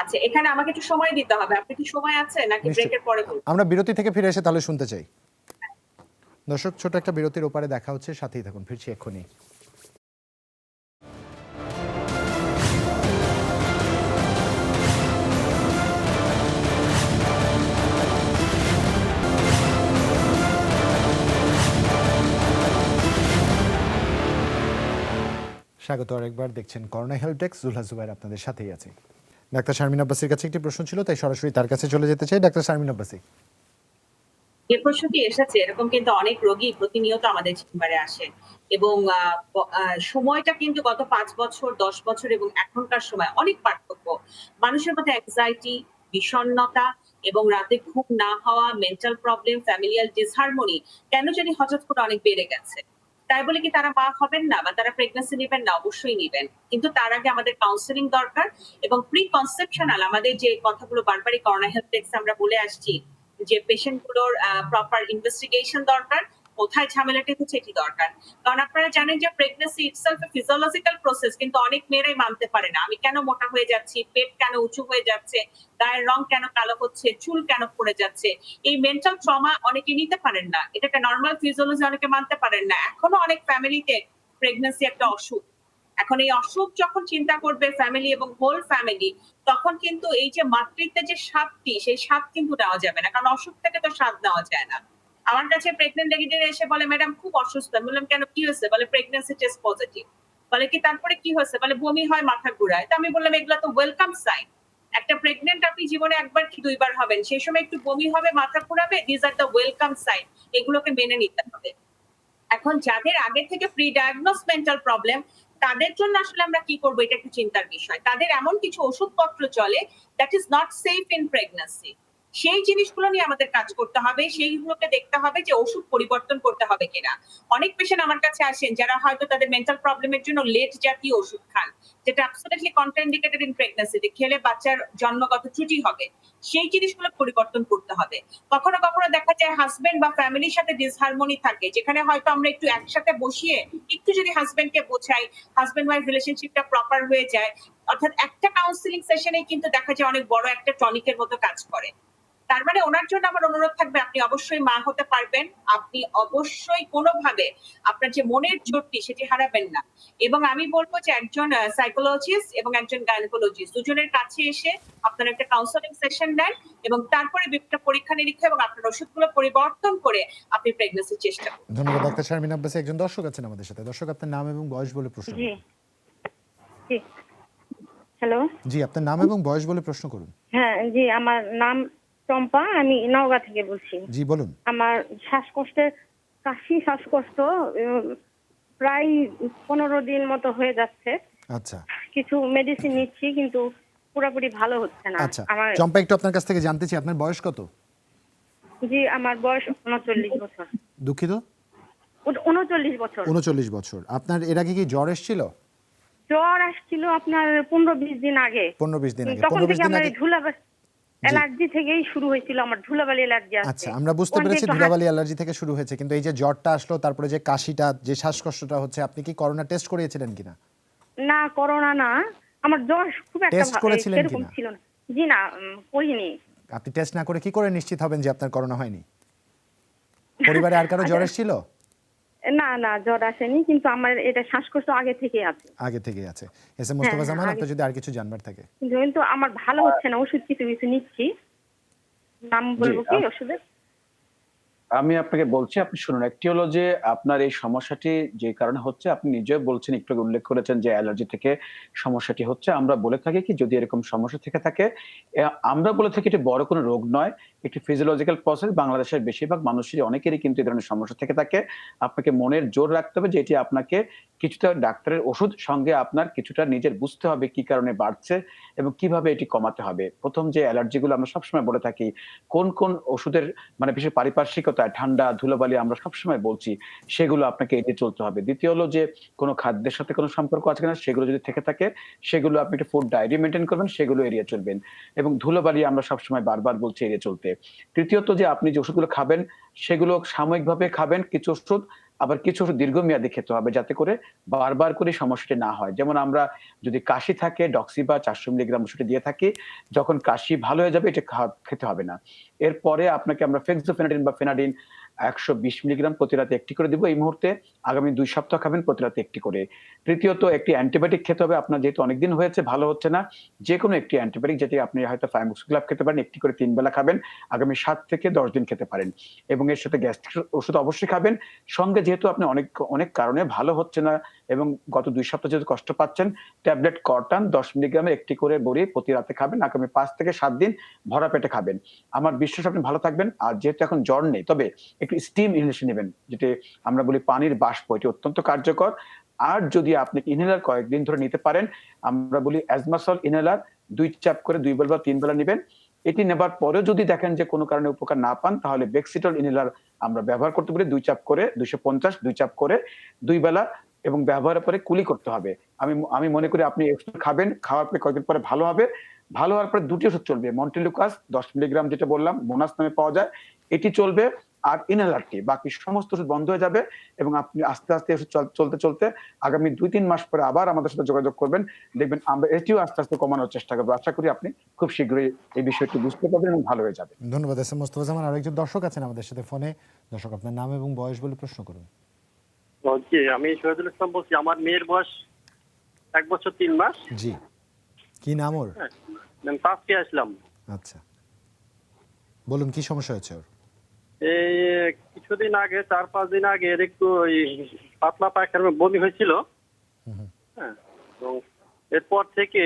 আচ্ছা, এখানে আমাকে একটু সময় দিতে হবে। আপনি কি সময় আছে নাকি নিশ্চয়ই। ব্রেকের পরে বলবো? আমরা বিরতি থেকে ফিরে এসে তাহলে শুনতে চাই। দর্শক, ছোট একটা বিরতির ওপারে দেখা হচ্ছে, সাথেই থাকুন, ফিরছি এক্ষুনি। স্বাগত আরেকবার, দেখছেন করোনা হেল্প ডেস্ক, জুলহা জুবাইর আপনাদের সাথেই আছে। ডাক্তার শারমিন আব্বাসীর কাছে একটি প্রশ্ন ছিল, তাই সরাসরি তার কাছে চলে যেতে চাই। ডাক্তার শারমিন আব্বাসী। যে প্রশ্নটি এসেছে এরকম কিন্তু অনেক রোগী প্রতিনিয়ত আমাদের চেম্বারে আসে এবং সময়টা কিন্তু গত 5 বছর 10 বছর এবং এখনকার সময় অনেক পার্থক্য। মানুষের মধ্যে অ্যাংজাইটি, বিষণ্ণতা এবং রাতে ঘুম না হওয়া, মেন্টাল প্রবলেম, ফ্যামিলিয়াল ডিসহারমনি কেন জানি হঠাৎ করে অনেক বেড়ে গেছে। তাই বলে কি তারা মা হবেন না বা তারা প্রেগন্যান্সি নেবেন না? অবশ্যই নিবেন। কিন্তু তার আগে আমাদের কাউন্সেলিং দরকার এবং প্রি কনসেপশনাল আমাদের যে কথাগুলো বারবারই করোনা হেল্প ডেস্কে আমরা বলে আসছি যে পেশেন্ট গুলোর প্রপার ইনভেস্টিগেশন দরকার, কোথায় ঝামেলাটা হচ্ছে এটি দরকার। কারণ আপনারা জানেন যে প্রেগন্যান্সি ইটসেলফ এ ফিজিওলজিক্যাল প্রসেস, কিন্তু অনেক মেয়েরাই মানতে পারে না। আমি কেন মোটা হয়ে যাচ্ছি, পেট কেন উঁচু হয়ে যাচ্ছে, গায়ের রং কেন কালো হচ্ছে, চুল কেন পড়ে যাচ্ছে। এই মেন্টাল ট্রমা অনেকে নিতে পারেন না, এটা একটা নরমাল ফিজিওলজি অনেকে মানতে পারেন না। এখনো অনেক ফ্যামিলিতে প্রেগন্যান্সি একটা অসুখ। এখন এই অসুখ যখন চিন্তা করবে ফ্যামিলি এবং হোল ফ্যামিলি, তখন কিন্তু এই যে মাতৃত্বের যে স্বাদটি, সেই স্বাদ কিন্তু নেওয়া যাবে না, কারণ অসুখ থেকে তো স্বাদ নেওয়া যায় না। আমার কাছে প্রেগনেন্ট লেডিরা এসে বলে, ম্যাডাম খুব অসুস্থ। আমি বললাম কেন, কি হয়েছে? বলে প্রেগন্যান্সি টেস্ট পজিটিভ। বলে কি তারপরে কি হয়েছে? বলে বমি হয়, মাথা ঘুরায়। তো আমি বললাম এগুলো তো ওয়েলকাম সাইন। একটা প্রেগনেন্ট আপনি জীবনে একবার কি দুইবার হবেন, সেই সময় একটু বমি হবে, মাথা ঘুরাবে, this are the welcome sign. এগুলোকে মেনে নিতে হবে। এখন যাদের আগে থেকে প্রি ডায়াগনোস মেন্টাল প্রবলেম, তাদের জন্য আসলে আমরা কি করবো এটা একটু চিন্তার বিষয়। তাদের এমন কিছু ওষুধপত্র চলে that is not safe in pregnancy. সেই জিনিসগুলো নিয়ে আমাদের কাজ করতে হবে, সেইগুলোকে দেখতে হবে যে ওষুধ পরিবর্তন করতে হবে কিনা। অনেক পেশেন্ট আমার কাছে আসেন যারা হয়তো তাদের মেন্টাল প্রবলেমের জন্য লেট জাতীয় ওষুধ খান, যেটা অ্যাবসলিউটলি কন্ট্রাইন্ডিকেটেড ইন প্রেগন্যান্সি, খেলে বাচ্চার জন্মগত ত্রুটি হবে। সেই জিনিসগুলো পরিবর্তন করতে হবে। কখনো কখনো দেখা যায় হাজবেন্ড বা ফ্যামিলির সাথে ডিসহারমনি থাকে, যেখানে হয়তো আমরা একটু একসাথে বসিয়ে একটু যদি হাজবেন্ডকে বোঝাই, হাজবেন্ড ওয়াইফ রিলেশনশিপটা প্রপার হয়ে যায়। অর্থাৎ একটা কাউন্সিলিং সেশনে কিন্তু দেখা যায় অনেক বড় একটা টনিকের মতো কাজ করে। তার মানে ওনার জন্য আমার অনুরোধ থাকবে, আপনি অবশ্যই মা হতে পারবেন। আপনি অবশ্যই কোনোভাবে আপনার যে মনের জোরটি সেটি হারাবেন না। এবং আমি বলবো যে একজন সাইকোলজিস্ট এবং একজন গাইনোকোলজিস্ট দুজনের কাছে এসে আপনারা একটা কাউন্সেলিং সেশন নেন এবং তারপরে বিভিন্ন পরীক্ষা নিরীক্ষা এবং আপনার ওষুধগুলো পরিবর্তন করে আপনি প্রেগন্যান্সির চেষ্টা করুন। ধন্যবাদ ডাক্তার শারমিন আব্বাসী। একজন দর্শক আছেন আমাদের সাথে। দর্শক, আপনার নাম এবং বয়স বলে প্রশ্ন জি করুন। জি হ্যালো। জি, আপনার নাম এবং বয়স বলে প্রশ্ন করুন। হ্যাঁ জি, আমার নাম চম্পা, আমি নওগাঁ থেকে বলছি। জি বলুন। আমার শ্বাসকষ্টের শ্বাসকষ্ট প্রায় 15 দিন মতো হয়ে যাচ্ছে। আচ্ছা কিছু মেডিসিন নিচ্ছি কিন্তু পুরোপুরি ভালো হচ্ছে না। আচ্ছা, আমার চম্পা, একটু আপনার কাছ থেকে জানতে চাই আপনার বয়স কত? জি, আমার বয়স 39 বছর। দুঃখিত। 39 বছর। 39 বছর। আপনার এর আগে কি জ্বর এসেছিল? জ্বর আসছিল আপনার 15-20 দিন আগে। 15-20 দিন আগে। তখন 15-20 থেকে দিন আমার আগে। এই ধুলাবালি অ্যালার্জি থেকেই শুরু হয়েছিল, আমার ধুলাবালি অ্যালার্জি আছে। আচ্ছা, আমরা বুঝতে ওখান থেকে পেরেছি একটু ধুলাবালি অ্যালার্জি থেকে শুরু হয়েছে, কিন্তু এই যে জ্বরটা আসলো, তারপরে যে কাশিটা, যে শ্বাসকষ্টটা হচ্ছে, আপনি কি করোনা টেস্ট করিয়েছিলেন কিনা? না, করোনা না, আমার জ্বর খুব একটা টেস্ট করেছিলেন সেরকম কিনা? ছিল না। জি না, করিনি। আপনি টেস্ট না করে কি করে নিশ্চিত হবেন যে আপনার করোনা হয়নি? পরিবারে আর কারো জ্বর এসেছিল? না না, জ্বর আসেনি, কিন্তু আমার এটা শ্বাসকষ্ট আগে থেকে আছে। আগে থেকেই আছে। এস এম মোস্তফা জামান, আগে। আপনার যদি আর কিছু জানবার থাকে। কিন্তু আমার ভালো হচ্ছে না, ওষুধ কিছু কিছু নিচ্ছি। নাম বলবো কি ওষুধের? আমি আপনাকে বলছি, আপনি শুনুন। একটি হলো যে আপনার এই সমস্যাটি যে কারণে হচ্ছে, আপনি নিজেও বলছেন, একটু আগে উল্লেখ করেছেন যে অ্যালার্জি থেকে সমস্যাটি হচ্ছে। আমরা বলে থাকি কি, যদি এরকম সমস্যা থেকে থাকে, আমরা বলে থাকি এটি বড় কোনো রোগ নয়, একটি ফিজিওলজিক্যাল প্রসেস। বাংলাদেশের বেশিরভাগ মানুষেরই, অনেকেরই কিন্তু এই ধরনের সমস্যা থেকে থাকে। আপনাকে মনের জোর রাখতে হবে যে এটি আপনাকে কিছুটা ডাক্তারের ওষুধ সঙ্গে আপনার কিছুটা নিজের বুঝতে হবে কি কারণে বাড়ছে এবং কিভাবে এটি কমাতে হবে। প্রথম যে অ্যালার্জিগুলো আমরা সবসময় বলে থাকি, কোন কোন ওষুধের মানে বিশেষ পারিপার্শ্বিকতা, ঠান্ডা, ধুলোবালি আমরা সবসময় বলছি, সেগুলো আপনাকে এড়িয়ে চলতে হবে। দ্বিতীয় হলো যে কোনো খাদ্যের সাথে কোনো সম্পর্ক আছে কিনা, সেগুলো যদি থেকে থাকে, সেগুলো আপনি একটা ফুড ডায়েরি মেইনটেইন করবেন, সেগুলো এড়িয়ে চলবেন। এবং ধুলোবালি আমরা সবসময় বারবার বলছি এড়িয়ে চলতে। তৃতীয়ত যে আপনি যে ওষুধগুলো খাবেন, সেগুলো সাময়িকভাবে খাবেন কিছু ওষুধ, আবার কিছু ওষুধ দীর্ঘমেয়াদী খেতে হবে, যাতে করে বারবার করে সমস্যাটি না হয়। যেমন আমরা যদি কাশি থাকে, ডক্সিবা 400 মিলিগ্রাম ওষুধটি দিয়ে থাকি। যখন কাশি ভালো হয়ে যাবে, এটা খেতে হবে না। এরপরে আপনাকে আমরা ফেক্সোফেনাডিন বা ফেনাডিন 120 মিলিগ্রাম প্রতি রাতে একটি করে দিব। এই মুহূর্তে আগামী 2 সপ্তাহ খাবেন প্রতি রাতে একটি করে। তৃতীয়ত একটি অ্যান্টিবায়োটিক খেতে হবে। আপনার যেহেতু অনেকদিন হয়েছে, ভালো হচ্ছে না, যেকোনো একটি অ্যান্টিবায়োটিক, যেটি আপনি হয়তো ফাইমোক্সিক্লাভ খেতে পারেন, একটি করে 3 বেলা খাবেন। আগামী 7 থেকে 10 দিন খেতে পারেন। এবং এর সাথে গ্যাস্ট্রিক ওষুধ অবশ্যই খাবেন। সঙ্গে যেহেতু আপনি অনেক অনেক কারণে ভালো হচ্ছে না এবং গত 2 সপ্তাহ যেহেতু কষ্ট পাচ্ছেন, ট্যাবলেট কর্টান 10 মিলিগ্রামে একটি করে বড়ি প্রতি রাতে খাবেন। আগামী 5 থেকে 7 দিন ভরা পেটে খাবেন। আমার বিশ্বাস আপনি ভালো থাকবেন। আর যেহেতু এখন জ্বর নেই, তবে একটু স্টিম ইনহেলেশন নিবেন। যেটি আমরা বলি পানির বাষ্প, এটি অত্যন্ত কার্যকর। আর যদি আপনি ইনহেলার কয়েকদিন ধরে নিতে পারেন, আমরা বলি অ্যাজমাসল ইনহেলার 2 চাপ করে 2 বেলা বা 3 বেলা নিবেন। এটি নেবার পরেও যদি দেখেন যে কোনো কারণে উপকার না পান, তাহলে বেক্সিটল ইনহেলার আমরা ব্যবহার করতে পারি 2 চাপ করে 250 2 চাপ করে 2 বেলা এবং ব্যবহারের পরে কুলি করতে হবে। আমি মনে করি আপনি এক্সট্রা খাবেন, খাওয়ার পরে কয়েকদিন পরে ভালো হবে। ভালো হওয়ার পরে 2 টি ওষুধ চলবে। মন্টেলুকাস 10 মিলিগ্রাম যেটা বললাম, বোনাস নামে পাওয়া যায়। এটি চলবে আর ইনহেলারটি। বাকি সমস্ত ওষুধ বন্ধ হয়ে যাবে এবং আপনি আস্তে, আস্তে ওষুধ চলতে আগামী 2-3 মাস পরে আবার আমাদের সাথে যোগাযোগ করবেন। দেখবেন আমরা এটিও আস্তে, আস্তে কমানোর চেষ্টা করব। আশা করি আপনি খুব শীঘ্রই এই বিষয়টি বুঝতে পারবেন এবং ভালো হয়ে যাবে। ধন্যবাদ এস এম মোস্তফা জামান। আরেকজন দর্শক আছেন আমাদের সাথে ফোনে। দর্শক, আপনার নাম এবং বয়স বলে প্রশ্ন করুন। জি, আমি শহীদুল ইসলাম বলছি। আমার মেয়ের বয়স 1 বছর 3 মাস। জি, কি নাম ওর? আমি পাঁচকে আসলাম। আচ্ছা, বলুন কি সমস্যা হয়েছে ওর? এই কিছুদিন আগে 4-5 দিন আগে এর একটু ওই পাতলা পায়খানা বমি হয়েছিল। হ্যাঁ, এবং এরপর থেকে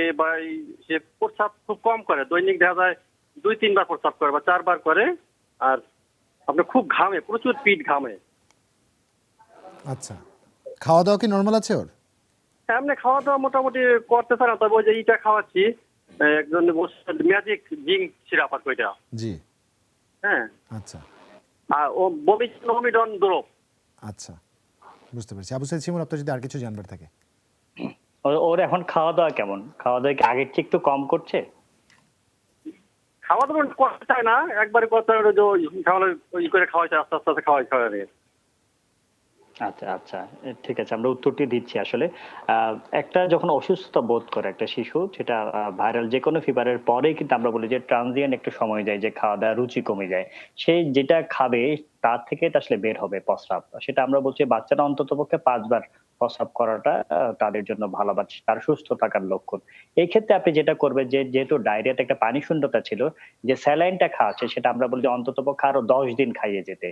সে প্রস্রাব খুব কম করে। দৈনিক দেখা যায় 2-3 বার প্রস্রাব করে বা 4 বার করে। আর আপনার খুব ঘামে, প্রচুর পিঠ ঘামে। আচ্ছা, খাওয়া দাওয়া কি নরমাল আছে ওর? এমনি খাওয়া দাওয়া মোটামুটি করতেছে না, তবে ওই যে ইটা খাওয়াচ্ছি, একজন ম্যাজিক জিঙ্ক সিরাপ আর ওইটা। জি, হ্যাঁ, আচ্ছা আর ও বমিডন ড্রপ। আচ্ছা, বুঝতে পেরেছি। আবু সাইদ শিমুল, আপনার যদি আর কিছু জানবার থাকে। ওর এখন খাওয়া দাওয়া কেমন? খাওয়া দাওয়া কি আগের চেয়ে একটু কম করছে? খাওয়া দাওয়া করতে চায় না, একবারে করতে হবে যে খাওয়ালে ওই করে খাওয়াইছে, আস্তে আস্তে আস্তে খাওয়াই। আচ্ছা আচ্ছা, ঠিক আছে, আমরা উত্তরটি দিচ্ছি। আসলে একটা যখন অসুস্থতা বোধ করে একটা শিশু, সেটা ভাইরাল যে কোনো ফিভারের পরেই কিন্তু আমরা বলি যে ট্রানজিয়েন্ট একটু সময় যায়, যে খাওয়া দাওয়া রুচি কমে যায়। সে যেটা খাবে তার থেকে আসলে বের হবে প্রস্রাব। সেটা আমরা বলছি বাচ্চারা অন্ততপক্ষে 5 বার প্রস্রাব করাটা তাদের জন্য ভালো বা তার সুস্থ থাকার লক্ষণ। এই ক্ষেত্রে আপনি যেটা করবেন, যেহেতু ডায়রিয়াতে একটা পানি শূন্যতা ছিল, যে স্যালাইনটা খাওয়াচ্ছে সেটা আমরা বলি যে অন্ততপক্ষে আরো 10 দিন খাইয়ে যেতে।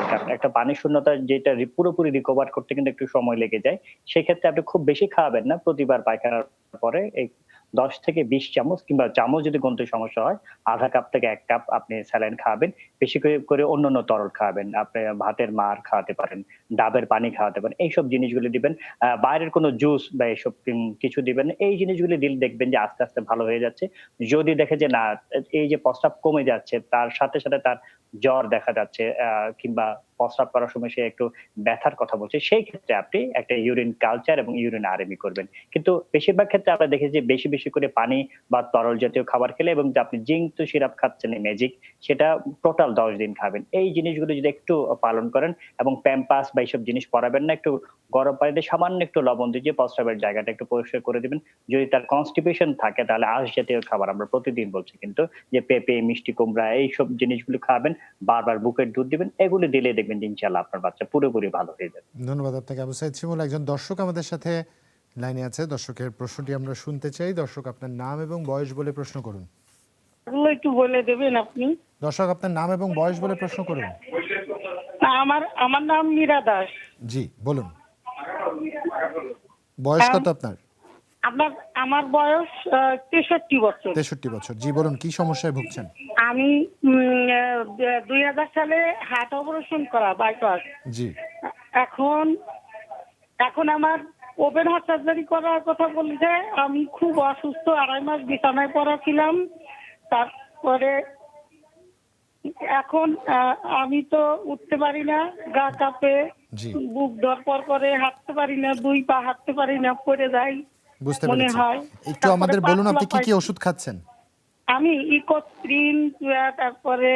কারণ একটা পানি শূন্যতা যেটা পুরোপুরি রিকভার করতে কিন্তু একটু সময় লেগে যায়। সেক্ষেত্রে আপনি খুব বেশি খাওয়াবেন না। প্রতিবার পায়খানার পরে এই 10 থেকে 20 চামচ, কিংবা চামচ যদি গুনতে সমস্যা হয়, আধা কাপ থেকে 1 কাপ আপনি স্যালাইন খাওয়াবেন। বেশি করে অন্যান্য তরল খাওয়াবেন। আপনি ভাতের মাড় খাওয়াতে পারেন, ডাবের পানি খাওয়াতে পারেন। এইসব জিনিসগুলো দিবেন। বাইরের কোনো জুস বা এসব কিছু দিবেন না। এই জিনিসগুলো দিলে দেখবেন যে আস্তে, আস্তে ভালো হয়ে যাচ্ছে। যদি দেখে যে না, এই যে প্রস্রাব কমে যাচ্ছে, তার সাথে, সাথে তার জ্বর দেখা যাচ্ছে, কিংবা প্রস্রাব করার সময় সে একটু ব্যথার কথা বলছে, সেই ক্ষেত্রে আপনি একটা ইউরিন কালচার এবং ইউরিন আরএমই করবেন। কিন্তু বেশিরভাগ ক্ষেত্রে আমরা দেখেছি যে বেশি, বেশি করে পানি বা তরল জাতীয় খাবার খেলে, এবং যে আপনি জিঙ্ক তো সিরাপ খাচ্ছেন এই ম্যাজিক, সেটা টোটাল 10 দিন খাবেন। এই জিনিসগুলো যদি একটু পালন করেন, এবং প্যাম্পাস বা এইসব জিনিস পরাবেন না, একটু গরম পানিতে সামান্য একটু লবণ দিয়ে প্রস্রাবের জায়গাটা একটু পরিষ্কার করে দিবেন। যদি তার কনস্টিপেশন থাকে, তাহলে আঁশ জাতীয় খাবার আমরা প্রতিদিন বলছি কিন্তু, যে পেঁপে, মিষ্টি কুমড়া এইসব জিনিসগুলো খাবেন। বারবার বুকের দুধ দিবেন। এগুলো দিলে দেখবেন যে ইনশাআল্লাহ আপনার বাচ্চা পুরোপুরি ভালো হয়ে যাবে। ধন্যবাদ আপনাকে আবু সাইদ শিমুল। একজন দর্শক আমাদের সাথে লাইনে আছে। দর্শকের প্রশ্নটি আমরা শুনতে চাই। দর্শক, আপনার নাম এবং বয়স বলে প্রশ্ন করুন। এগুলো একটু বলে দেবেন আপনি? দর্শক, আপনার নাম এবং বয়স বলে প্রশ্ন করুন। আমার নাম মীরা দাস। জি, বলুন। বয়স কত আপনার? আমার বয়স 63 বছর। 63 বছর। জি, বলুন কি সমস্যায় ভুগছেন? আমি 2000 সালে হার্ট অপারেশন করা, বাইপাস। জি, এখন আমার ওপেন হার্ট সার্জারি করার কথা বলছে। আমি খুব অসুস্থ, 2.5 মাস বিছানায় পড়া ছিলাম। তারপরে এখন আমি তো উঠতে পারি না, গা কাঁপে, জি, বুক ধরপড় করে, হাঁটতে পারি না, 2 পা হাঁটতে পারি না, পড়ে যাই বুঝতে মনে পেরেছি। হয়। একটু তারপরে আমাদের বলুন আপনি কি কি পাতলা ওষুধ খাচ্ছেন? আমি ইকোস্প্রিন, তারপরে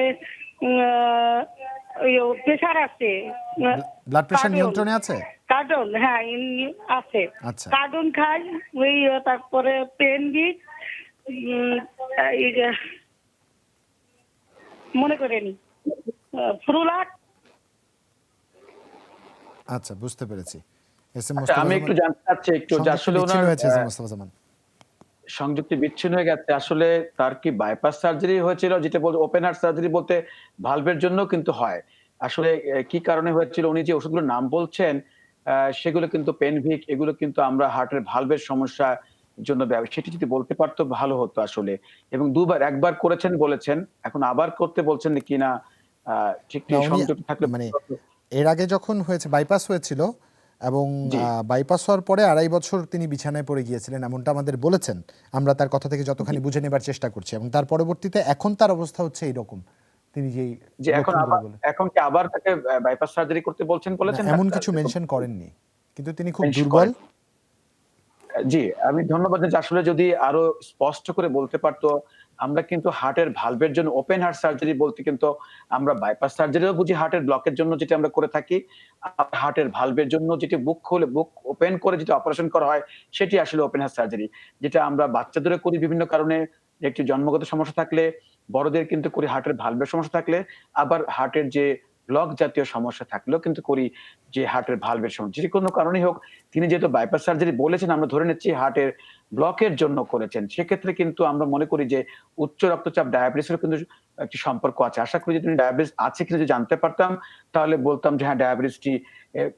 প্রেশার আছে, ব্লাড প্রেশার কার্ডন। নিয়ন্ত্রণে আছে? কার্ডন, হ্যাঁ আছে। আচ্ছা, কার্ডন খাই, ওই তারপরে পেন বিট, মনে করেনি ফ্রুলাট। আচ্ছা, বুঝতে পেরেছি। এস এম আচ্ছা, মোস্তফা আমি জামান, একটু জানতে চাচ্ছি একটু যে আসলে বিচ্ছিন্ন ওনার হয়েছে এস এম মোস্তফা জামান। সংযুক্তি বিচ্ছিন্ন হয়ে গেছে। আসলে তার কি বাইপাস সার্জারি হয়েছিল? যেটা বলতে ওপেন হার্ট সার্জারি বলতে ভালভের জন্য কিন্তু হয়। আসলে কি কারণে হয়েছিল উনি যে ওষুধগুলোর নাম বলছেন সেগুলো কিন্তু পেনভিক, এগুলো কিন্তু আমরা হার্টের ভালভের সমস্যা জন্য সেটি যদি বলতে পারতো ভালো হতো আসলে। এবং একবার করেছেন বলেছেন, এখন আবার করতে বলছেন কিনা ঠিক না উনি সংযুক্ত থাকলে মানে এর আগে যখন হয়েছে বাইপাস হয়েছিল এবং জি। বাইপাস হওয়ার পরে 2.5 বছর তিনি বিছানায় পড়ে গিয়েছিলেন এমনটা আমাদের বলেছেন। আমরা তার কথা থেকে যতখানি বুঝে নেবার চেষ্টা করছি এবং তার পরবর্তীতে এখন তার অবস্থা হচ্ছে এইরকম। তিনি যেই যে লক্ষণগুলো বলে এখন কি আবার তাকে বাইপাস সার্জারি করতে বলছেন না বলেছেন এমন ডাক্তার? কিছু মেনশন করেননি। কিন্তু তিনি খুব মেনশন দুর্বল। করেন। জি, আমি ধন্যবাদ যে আসলে যদি আরো স্পষ্ট করে বলতে পারতো, আমরা কিন্তু হার্টের ভালভের জন্য ওপেন হার্ট সার্জারি বলতে কিন্তু আমরা বাইপাস সার্জারিও বুঝি হার্টের ব্লকের জন্য যেটা আমরা করে থাকি। হার্টের ভালভের জন্য যেটি বুক ওপেন করে যেটা অপারেশন করা হয় সেটি আসলে ওপেন হার্ট সার্জারি। যেটা আমরা বাচ্চাদেরও করি বিভিন্ন কারণে, একটি জন্মগত সমস্যা থাকলে, বড়দের কিন্তু করি হার্টের ভালভের সমস্যা থাকলে, আবার হার্টের যে ব্লক জাতীয় সমস্যা থাকলেও কিন্তু করি যে হার্টের ভালভের সমস্যা। যে কোনো কারণেই হোক, তিনি যেহেতু বাইপাস সার্জারি বলেছেন আমরা ধরে নিচ্ছি হার্টের ব্লকের জন্য করেছেন। সেক্ষেত্রে কিন্তু আমরা মনে করি যে উচ্চ রক্তচাপ ডায়াবেটিসেরও কিন্তু একটি সম্পর্ক আছে। আশা করি যদি ডায়াবেটিস আছে কিনা যদি জানতে পারতাম তাহলে বলতাম যে হ্যাঁ, ডায়াবেটিসটি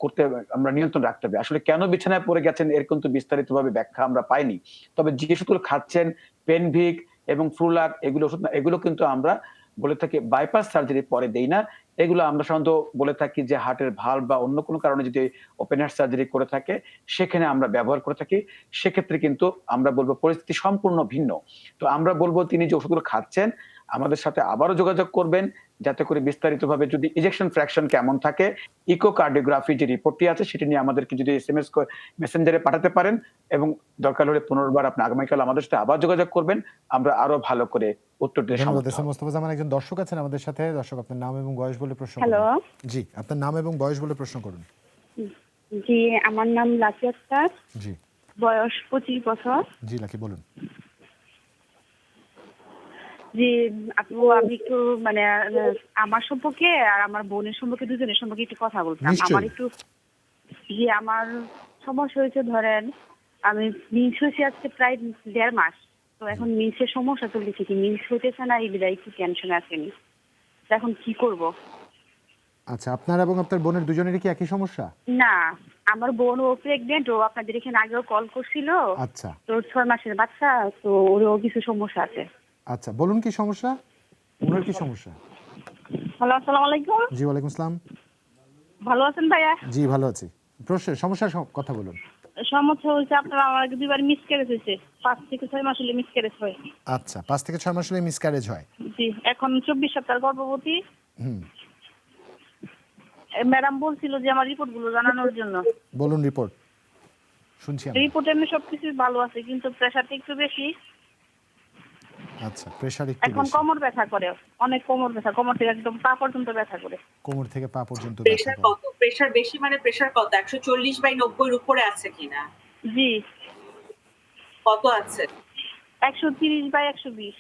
করতে আমরা নিয়ন্ত্রণ রাখতে হবে। আসলে কেন বিছানায় পড়ে গেছেন এর কিন্তু বিস্তারিতভাবে ব্যাখ্যা আমরা পাইনি। তবে যে ওষুধগুলো খাচ্ছেন পেনভিক এবং ফ্রুলাক এগুলো কিন্তু আমরা বলে থাকি বাইপাস সার্জারির পরে দেই না। এগুলো আমরা সাধারণত বলে থাকি যে হার্টের ভালভ বা অন্য কোনো কারণে যদি ওপেন হার্ট সার্জারি করে থাকে সেখানে আমরা ব্যবহার করে থাকি। সেক্ষেত্রে কিন্তু আমরা বলব পরিস্থিতি সম্পূর্ণ ভিন্ন। তো আমরা বলব তিনি যে ওষুধগুলো খাচ্ছেন আমাদের সাথে আবারও যোগাযোগ করবেন যাতে করে বিস্তারিতভাবে যদি ইজেকশন ফ্র্যাকশন কেমন থাকে, ইকোকার্ডিওগ্রাফি যে রিপোর্টটি আছে সেটি নিয়ে আমাদেরকে যদি এসএমএস মেসেঞ্জারে পাঠাতে পারেন এবং দরকার হলে পুনর্বার আপনি আগামীকাল আমাদের সাথে আবার যোগাযোগ করবেন। আমরা আরো ভালো করে উত্তর দিতে ধন্যবাদ। সমর্থ এস এম হব। মোস্তফা জামান একজন দর্শক আছেন আমাদের সাথে। দর্শক আপনার নাম এবং বয়স বলে প্রশ্ন করুন। হ্যালো। জি, আপনার নাম এবং বয়স বলে প্রশ্ন করুন। জি, আমার নাম লাকি আক্তার, জি, বয়স 25 বছর। জি লাকি বলুন। জি আপু, আমি একটু মানে আমার সম্পর্কে আর আমার বোনের সম্পর্কে, দুজনের সম্পর্কে একটু কথা বলতাম। নিশ্চয়ই। আমার একটু আমার সমস্যা হয়েছে, ধরেন আমি মিন্স হয়েছে আজকে প্রায় 1.5 মাস। তো এখন মিন্সের সমস্যা চলতেছে, কি মিন্স হইতেছে না, এই বিধায় একটু টেনশন আসেনি। এখন কি করব? আচ্ছা, আপনার এবং আপনার বোনের দুজনেরই কি একই সমস্যা? না, আমার বোন ও প্রেগনেন্ট, ও আপনাদের এখানে আগেও কল করছিল। আচ্ছা তো 6 মাসের বাচ্চা, তো ওরও কিছু সমস্যা আছে। আচ্ছা, বলুন কি সমস্যা, ওনার কি সমস্যা? হ্যালো, আসসালামু আলাইকুম। জি ওয়ালাইকুম আসসালাম। ভালো আছেন ভাইয়া? জি ভালো আছি। সমস্যার কথা বলুন। সমস্যা হয়েছে আপনার আমার আগে 2বার মিসক্যারেজ হয়েছে। 5 থেকে 6 মাস হলে মিসক্যারেজ হয়। আচ্ছা, 5 থেকে 6 মাস হলে মিসক্যারেজ হয়। জি, এখন 24 সপ্তাহ গর্ভবতী। হুম, ম্যাডাম বলছিল যে আমার রিপোর্ট গুলো জানানোর জন্য। বলুন রিপোর্ট শুনছি আমি। রিপোর্টে এমনি সবকিছু ভালো আছে, কিন্তু প্রেশারটা একটু বেশি। আচ্ছা, প্রেসার একটু এখন বেশি। কোমর ব্যথা করে, অনেক কোমর ব্যথা, কোমর থেকে একদম পা পর্যন্ত ব্যথা করে। কোমর থেকে পা পর্যন্ত ব্যথা প্রেশার করে। কত? প্রেশার বেশি মানে প্রেশার কত? 140/90 এর উপরে আছে কিনা? জি, কত আছে? 130/120।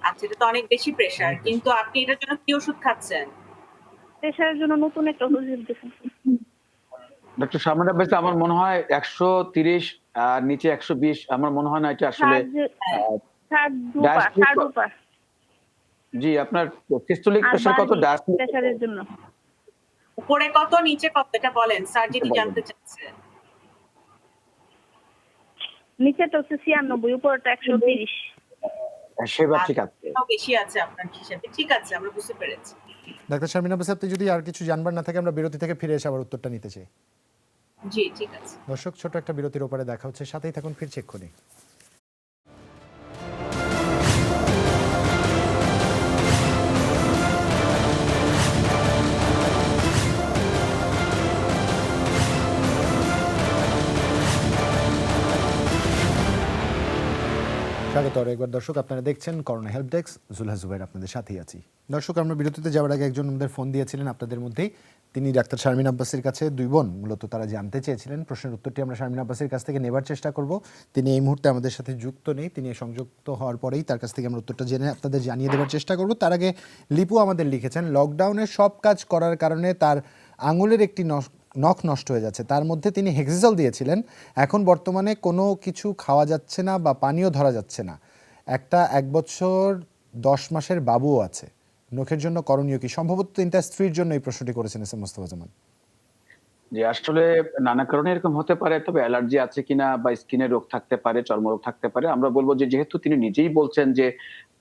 আচ্ছা, এটা তো অনেক বেশি প্রেশার। কিন্তু আপনি এটার জন্য কি ওষুধ খাচ্ছেন? প্রেশারের জন্য নতুন একটা ওষুধ দিতেছেন। ডক্টর শামিনা আব্বাস, আমার মনে হয় 130 আর নিচে 120, আমার মনে হয় না এটা আসলে ডায়াস্ট্রিক। জি, আপনার সিস্টোলিক প্রেশার কত? ডায়াস্ট্রিক প্রেশারের জন্য উপরে কত নিচে কত এটা বলেন, সার্জারি জানতে চাচ্ছে। নিচেটা হচ্ছে 96, উপরটা 130। সেবা ঠিক আছে। তাও বেশি আছে আপনার হিসাবে। ঠিক আছে, আমরা বুঝতে পেরেছি। ডাক্তার শারমিন আব্বাস, আপনি যদি আর কিছু জানবার না থাকে আমরা বিরতি থেকে ফিরে এসে আবার উত্তরটা নিতে চাই। জি, ঠিক আছে। দর্শক, ছোট একটা বিরতির উপরে দেখা হচ্ছে, সাথেই থাকুন, ফিরছি এক্ষুনি। স্বাগত আরও একবার দর্শক, আপনারা দেখছেন করোনা হেল্প ডেস্ক, জুলহা জুবাইর আপনাদের সাথেই আছি। দর্শক, আমরা বিরতিতে যাওয়ার আগে একজন আমাদের ফোন দিয়েছিলেন আপনাদের মধ্যেই, তিনি ডাক্তার শারমিন আব্বাসের কাছে, 2 বোন মূলত তারা জানতে চেয়েছিলেন। প্রশ্নের উত্তরটি আমরা শারমিন আব্বাসের কাছ থেকে নেবার চেষ্টা করব। তিনি এই মুহূর্তে আমাদের সাথে যুক্ত নেই, তিনি সংযুক্ত হওয়ার পরেই তার কাছ থেকে আমরা উত্তরটা জেনে আপনাদের জানিয়ে দেওয়ার চেষ্টা করব। তার আগে লিপু আমাদের লিখেছেন, লকডাউনে সব কাজ করার কারণে তার আঙুলের একটি নখ নষ্ট হয়ে যাচ্ছে, তার মধ্যে তিনি হেক্সিজল দিয়েছিলেন। এখন বর্তমানে কোনো কিছু খাওয়া যাচ্ছে না বা পানিও ধরা যাচ্ছে না। একটা 1 বছর 10 মাসের বাবুও আছে। নখের জন্য করণীয় কি? সম্ভবত তিনি তার স্ত্রীর জন্য এই প্রশ্নটি করেছেন এস এম মোস্তফা জামান। যে আসলে নানা কারণে এরকম হতে পারে, তবে অ্যালার্জি আছে কিনা বা স্কিনের রোগ থাকতে পারে, চর্মরোগ থাকতে পারে। আমরা বলব যে যেহেতু তিনি নিজেই বলছেন যে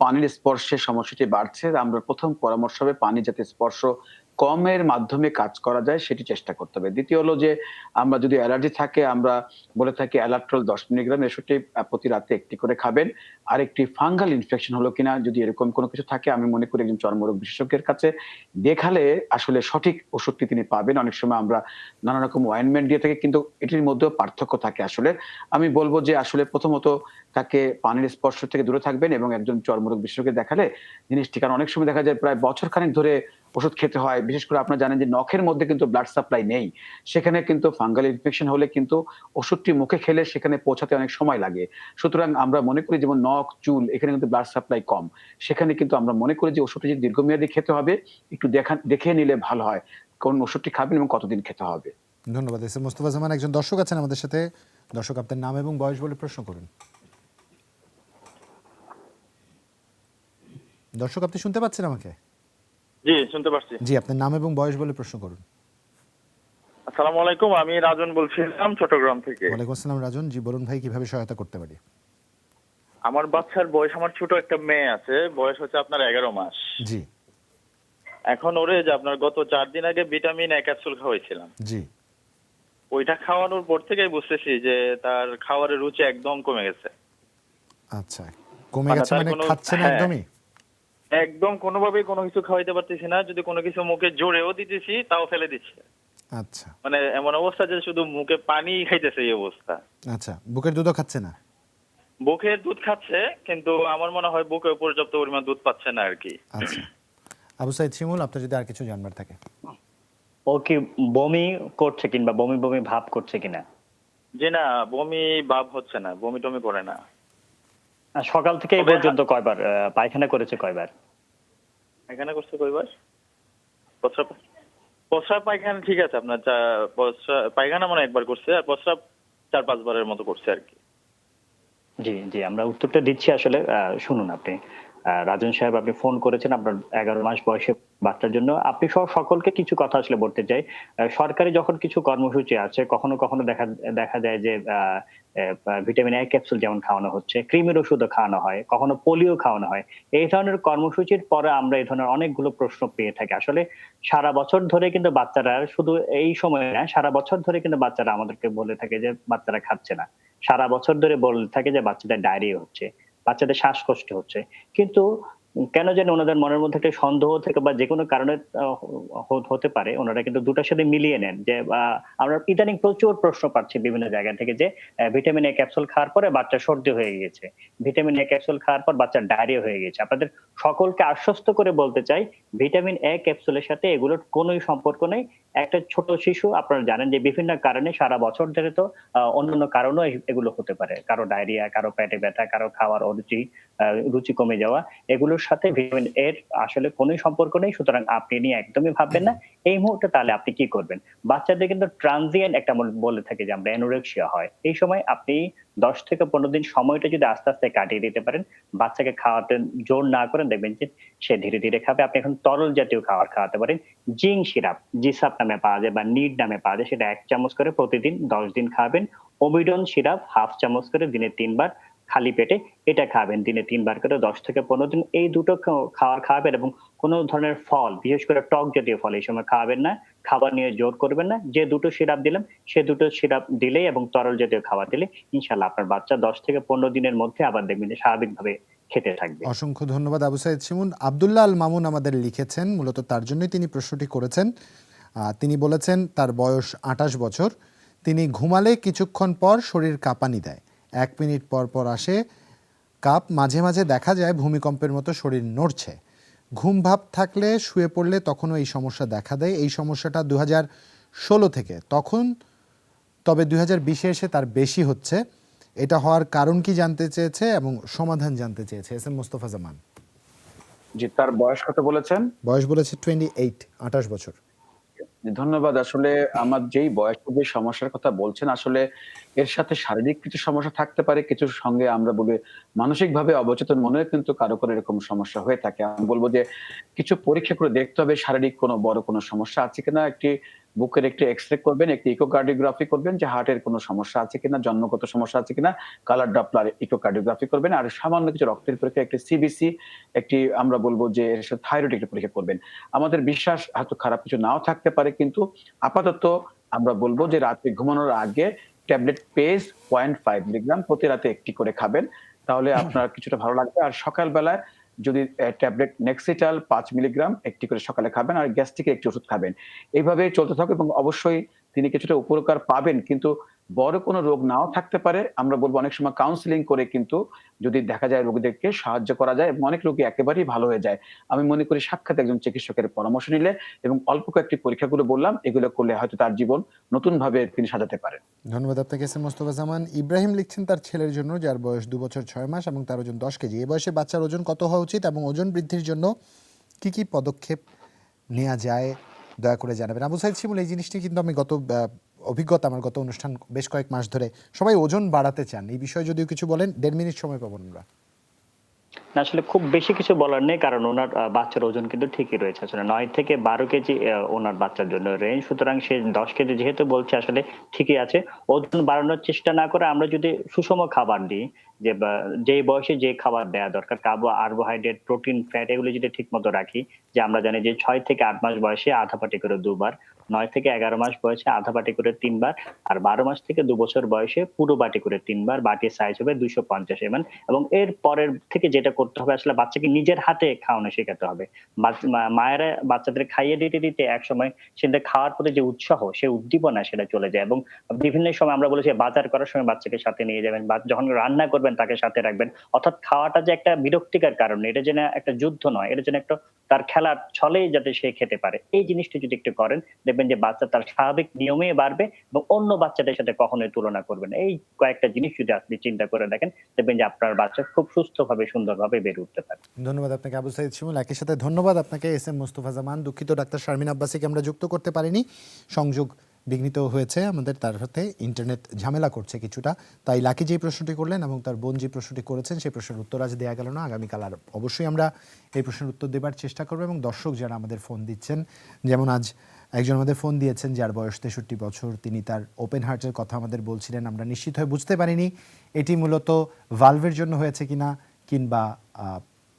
পানির স্পর্শে সমস্যাটি বাড়ছে, আমরা প্রথম পরামর্শ হবে পানি যাতে স্পর্শ কমের মাধ্যমে কাজ করা যায় সেটি চেষ্টা করতে হবে। দ্বিতীয় হলো যে আমরা যদি অ্যালার্জি থাকে আমরা বলে থাকি অ্যালাট্রল 10 মিলিগ্রাম এষট্টি প্রতি রাতে একটি করে খাবেন। আরেকটি ফাঙ্গাল ইনফেকশন হলো কিনা যদি এরকম কোনো কিছু থাকে আমি মনে করি একজন চর্মরোগ বিশেষজ্ঞের কাছে দেখালে আসলে সঠিক ওষুধটি তিনি পাবেন। অনেক সময় আমরা নানা রকম অয়েন্টমেন্ট দিয়ে থাকি কিন্তু এটির মধ্যেও পার্থক্য থাকে আসলে। আমি বলব যে আসলে প্রথমত তাকে পানির স্পর্শ থেকে দূরে থাকবেন এবং একজন চর্মরোগ বিশেষজ্ঞ দেখালে জিনিসটি, কারণ অনেক সময় দেখা যায় প্রায় বছরখানেক ধরে ওষুধ খেতে হয়। বিশেষ করে আপনারা জানেন যে নখের মধ্যে কিন্তু ব্লাড সাপ্লাই নেই। সেখানে কিন্তু ফাঙ্গাল ইনফেকশন হলে কিন্তু ওষুধটি মুখে খেলে সেখানে পৌঁছাতে অনেক সময় লাগে। সুতরাং আমরা মনে করি যেমন নখ, চুল এখানে কিন্তু ব্লাড সাপ্লাই কম। সেখানে কিন্তু আমরা মনে করি যে ওষুধটি যদি দীর্ঘমেয়াদী খেতে হবে একটু দেখে নিলে ভালো হয়। কোন ওষুধটি খাবেন এবং কতদিন খেতে হবে। ধন্যবাদ এস এম মোস্তফা জামান। একজন দর্শক আছেন আমাদের সাথে। দর্শক, আপনার নাম এবং বয়স বলে প্রশ্ন করুন। দর্শক, আপনি শুনতে পাচ্ছেন আমাকে? জি, শুনতে পাচ্ছি। জি, আপনার নাম এবং বয়স বলে প্রশ্ন করুন। আসসালামু আলাইকুম, আমি রাজন বলছিলাম চট্টগ্রাম থেকে। ওয়ালাইকুম আসসালাম রাজন। জি বলুন ভাই, কিভাবে সহায়তা করতে পারি? আমার বাচ্চার বয়স, আমার ছোট একটা মেয়ে আছে, বয়স হচ্ছে আপনার 11 মাস। জি এখন ওরে যে আপনার গত 4 দিন আগে ভিটামিন এ ক্যাপসুল খাওয়াইছিলাম। জি ওইটা খাওয়ানোর পর থেকেই বুঝতেছি যে তার খাবারের রুচি একদম কমে গেছে। আচ্ছা, কমে মানে গেছে তার মানে কোনো- খাচ্ছে না হ্যাঁ। একদমই? একদম কোনোভাবেই কোনো কিছু খাওয়াইতে পারতেছি না, যদি কোনো কিছু মুখে জোরেও দিতেছি তাও ফেলে দিচ্ছে। আচ্ছা মানে এমন অবস্থা যে শুধু মুখে পানি খাইতেছে এই অবস্থা। আচ্ছা, বুকের দুধও খাচ্ছে না? বুকের দুধ খাচ্ছে কিন্তু আমার মনে হয় বুকে পর্যাপ্ত পরিমাণ দুধ পাচ্ছে না আর কি। আচ্ছা, আবু সাইদ শিমুল, আপনার যদি আর কিছু জানবার থাকে। ও কি বমি করছে কিংবা বমি বমি ভাব করছে কিনা? যে না, বমি ভাব হচ্ছে না, বমি টমি করে না। আর সকাল থেকে এই তবে- পর্যন্ত কয়বার পায়খানা করেছে, কয়বার? পায়খানা করছে কয়বার? প্রস্রাব প্রস্রাব পায়খানা ঠিক আছে আপনার, পায়খানা মনে হয় একবার করছে, আর প্রস্রাব 4-5 বারের মতো করছে আর কি। জি জি, আমরা উত্তরটা দিচ্ছি আসলে। শুনুন আপনি, রাজন সাহেব, আপনি ফোন করেছেন আপনার 11 মাস বয়সে বাচ্চার জন্য। আপনি সহ সকলকে কিছু কথা আসলে বলতে চাই। সরকারি যখন কিছু কর্মসূচি আছে, কখনো কখনো দেখা যায় যে ভিটামিন এ ক্যাপসুল যেমন খাওয়ানো হচ্ছে, কৃমির ওষুধও খাওয়ানো হয়, কখনো পোলিও খাওয়ানো হয়। এই ধরনের কর্মসূচির পরে আমরা এই ধরনের অনেকগুলো প্রশ্ন পেয়ে থাকি। আসলে সারা বছর ধরে কিন্তু বাচ্চারা, শুধু এই সময় না, সারা বছর ধরে কিন্তু বাচ্চারা আমাদেরকে বলে থাকে যে বাচ্চারা খাচ্ছে না। সারা বছর ধরে বলে থাকে যে বাচ্চাদের ডায়রিয়া হচ্ছে, বাচ্চাদের শ্বাসকষ্ট হচ্ছে। কিন্তু কেন জানি ওনাদের মনের মধ্যে একটা সন্দেহ থেকে বা যে কোনো কারণে হতে পারে, ওনারা কিন্তু দুটার সাথে মিলিয়ে নেন যে আমরা ইদানিং প্রচুর প্রশ্ন পাচ্ছি বিভিন্ন জায়গা থেকে যে ভিটামিন এ ক্যাপসুল খাওয়ার পরে বাচ্চা সর্দি হয়ে গেছে, ভিটামিন এ ক্যাপসুল খাওয়ার পর বাচ্চার ডায়রিয়া হয়ে গেছে। আপনাদের সকলকে আশ্বস্ত করে বলতে চাই, ভিটামিন এ ক্যাপসুলের সাথে এগুলোর কোনোই সম্পর্ক নেই। একটা ছোট শিশু, আপনারা জানেন যে বিভিন্ন কারণে সারা বছর ধরে তো অন্যান্য কারণেও এগুলো হতে পারে, কারো ডায়রিয়া, কারো পেটে ব্যথা, কারো খাওয়ার অরুচি, রুচি কমে যাওয়া, এগুলোর সাথে ভিটামিন এর আসলে কোনো সম্পর্ক নেই। সুতরাং আপনি নিয়ে একদমই ভাববেন না এই মুহূর্তে। তাহলে আপনি কি করবেন? বাচ্চাদের কিন্তু ট্রানজিয়েন্ট একটা বলে থাকে যে আমরা অ্যানোরেক্সিয়া হয়, এই সময় আপনি 10 থেকে 15 দিন সময়টা যদি আস্তে আস্তে কাটিয়ে দিতে পারেন, বাচ্চাকে খাওয়াতে জোর না করেন, দেখবেন যে সে ধীরে ধীরে খাবে। আপনি এখন তরল জাতীয় খাবার খাওয়াতে পারেন। জিঙ্ক সিরাপ, জিসাপ নামে পাওয়া যায় বা নিড নামে পাওয়া যায়, সেটা 1 চামচ করে প্রতিদিন 10 দিন খাবেন। ওমিডন সিরাপ 1/2 চামচ করে দিনে 3 বার খালি পেটে এটা খাবেন, দিনে 3 বার করে 10 থেকে 15 দিন। এই দুটো খাবার খাবেন এবং কোনো ধরনের ফল, বিশেষ করে টক জাতীয় ফল এই সময় খাবেন না। খাবার নিয়ে জোর করবেন না। যে দুটো সিরাপ দিলাম সে দুটো সিরাপ দিলেই এবং তরল জাতীয় খাবার দিলে ইনশাআল্লাহ আপনার বাচ্চা 10 থেকে 15 দিনের মধ্যে আবার দেখবেন যে স্বাভাবিকভাবে খেতে থাকবে। অসংখ্য ধন্যবাদ আবু সাইদ শিমুল। আব্দুল্লাহ আল মামুন আমাদের লিখেছেন, মূলত তার জন্যই তিনি প্রশ্নটি করেছেন। তিনি বলেছেন তার বয়স 28 বছর। তিনি ঘুমালে কিছুক্ষণ পর শরীর কাঁপানি দেয়, 1 মিনিট পর পর আসে কাপ, মাঝে মাঝে দেখা যায় ভূমিকম্পের মতো শরীর নড়ছে। ঘুম ভাব থাকলে শুয়ে পড়লে তখনও এই সমস্যা দেখা দেয়। এই সমস্যাটা 2016 থেকে, তবে 2020-এ এসে তার বেশি হচ্ছে। এটা হওয়ার কারণ কি জানতে চেয়েছে এবং সমাধান জানতে চেয়েছে এস এম মোস্তফা জামান। জি, তার বয়স কত বলেছেন? বয়স বলেছে 28 বছর। ধন্যবাদ। আসলে আমার যেই বয়স যে সমস্যার কথা বলছেন, আসলে এর সাথে শারীরিক কিছু সমস্যা থাকতে পারে, কিছুর সঙ্গে আমরা বলি মানসিকভাবে অবচেতন মনেও কিন্তু কারো এরকম সমস্যা হয়ে থাকে। আমি বলব যে কিছু পরীক্ষা করে দেখতে হবে শারীরিক কোনো বড় কোনো সমস্যা আছে কিনা। একটি বুকের একটি এক্স-রে করবেন, একটি ইকোকার্ডিওগ্রাফি করবেন যে হার্টের কোনো সমস্যা আছে কিনা, জন্মগত সমস্যা আছে কিনা, কালার ডপলার ইকোকার্ডিওগ্রাফি করবেন। আর সামান্য কিছু রক্তের পরীক্ষা, একটি সিবিসি, একটি আমরা বলব যে এর সাথে থাইরয়েড একটি পরীক্ষা করবেন। আমাদের বিশ্বাস হয়তো খারাপ কিছু নাও থাকতে পারে, কিন্তু আপাতত আমরা বলব যে রাতে ঘুমানোর আগে ট্যাবলেট পেজ 0.5 মিলিগ্রাম প্রতি রাতে একটি করে খাবেন। তাহলে আপনার কিছুটা ভালো লাগবে। আর সকালবেলায় যদি ট্যাবলেট নেক্সিটাল 5 মিলিগ্রাম একটি করে সকালে খাবেন, আর গ্যাস্ট্রিকের একটি ওষুধ খাবেন। এইভাবে চলতে থাকুক এবং অবশ্যই তিনি কিছুটা উপকার পাবেন, কিন্তু বড় কোনো রোগ নাও থাকতে পারে। আমরা বলব অনেক সময় কাউন্সেলিং করে কিন্তু যদি দেখা যায় রোগীদেরকে সাহায্য করা যায় এবং অনেক রোগী একেবারেই ভালো হয়ে যায়। আমি মনে করি সাক্ষাৎ একজন চিকিৎসকের পরামর্শ নিলে এবং অল্প কয়েকটি পরীক্ষাগুলো বললাম, এগুলো করলে হয়তো তার জীবন নতুনভাবে তিনি সাজাতে পারেন। ধন্যবাদ আপনাকে এস এম মোস্তফা জামান। ইব্রাহিম লিখছেন তার ছেলের জন্য, যার বয়স 2 বছর 6 মাস এবং তার ওজন 10 কেজি। এই বয়সে বাচ্চার ওজন কত হওয়া উচিত এবং ওজন বৃদ্ধির জন্য কি কি পদক্ষেপ নেওয়া যায় দয়া করে জানাবেন। আবু সাইদ শিমুল, এই জিনিসটি কিন্তু আমি অভিজ্ঞতা আমার গত অনুষ্ঠান বেশ কয়েক মাস ধরে সবাই ওজন বাড়াতে চান, এই বিষয়ে যদিও কিছু বলেন 1.5 মিনিট সময় পাবো আমরা। না, আসলে খুব বেশি কিছু বলার নেই, কারণ ওনার বাচ্চার ওজন কিন্তু ঠিকই রয়েছে। আসলে 9 থেকে 12 কেজি ওনার বাচ্চার জন্য রেঞ্জ, সুতরাং সে 10 কেজি যেহেতু বলছে আসলে ঠিকই আছে। ওজন বাড়ানোর চেষ্টা না করে আমরা যদি সুষম খাবার দিই, যে বয়সে যে খাবার দেওয়া দরকার, কার্বোহাইড্রেট, প্রোটিন, ফ্যাট, এগুলো যদি ঠিক মতো রাখি, যে আমরা জানি যে 6 থেকে 8 মাস বয়সে আধা বাটি করে 2 বার, 9 থেকে 11 মাস বয়সে আধা বাটি করে 3 বার, আর 12 মাস থেকে 2 বছর বয়সে পুরো বাটি করে 3 বার। বাটির সাইজ হবে 250 ml। এবং এর পরের থেকে যেটা করতে হবে, আসলে বাচ্চাকে নিজের হাতে খাওয়ানো শেখাতে হবে। মায়েরা বাচ্চাদের খাইয়ে দিতে দিতে একসময় সেটা খাওয়ার প্রতি যে উৎসাহ, সে উদ্দীপনা সেটা চলে যায়। এবং বিভিন্ন সময় আমরা বলেছি বাজার করার সময় বাচ্চাকে সাথে নিয়ে যাবেন, বা যখন রান্না করবেন তাকে সাথে রাখবেন। অর্থাৎ খাওয়াটা যে একটা বিরক্তিকর কারণ, এটা যেন একটা যুদ্ধ নয়, এটা যেন একটা তার খেলার ছলেই যাতে সে খেতে পারে, এই জিনিসটা যদি একটু করেন, দেখবেন যে বাচ্চা তার স্বাভাবিক নিয়মেই বাড়বে এবং অন্য বাচ্চাদের সাথে কখনোই তুলনা করবে না। এই কয়েকটা জিনিস যদি আপনি চিন্তা করে দেখেন, দেখবেন যে আপনার বাচ্চা খুব সুস্থভাবে সুন্দরভাবে বেড়ে উঠতে পারে। ধন্যবাদ আপনাকে আবু সাইদ শিমুল। একই সাথে ধন্যবাদ আপনাকে এস এম মোস্তফা জামান। দুঃখিত ডাক্তার শারমিন আব্বাসীকে আমরা যুক্ত করতে পারিনি, সংযোগ বিঘ্নিত হয়েছে আমাদের, তার সাথে ইন্টারনেট ঝামেলা করছে কিছুটা। তাই লাকি যে প্রশ্নটি করলেন এবং তার বোন যে প্রশ্নটি করেছেন সেই প্রশ্নের উত্তর আজ দেওয়া গেল না, আগামীকাল আর অবশ্যই আমরা এই প্রশ্নের উত্তর দেবার চেষ্টা করবো। এবং দর্শক যারা আমাদের ফোন দিচ্ছেন, যেমন আজ একজন আমাদের ফোন দিয়েছেন যার বয়স 63 বছর, তিনি তার ওপেন হার্টের কথা আমাদের বলছিলেন। আমরা নিশ্চিত হয়ে বুঝতে পারিনি এটি মূলত ভালভের জন্য হয়েছে কিনা, কিংবা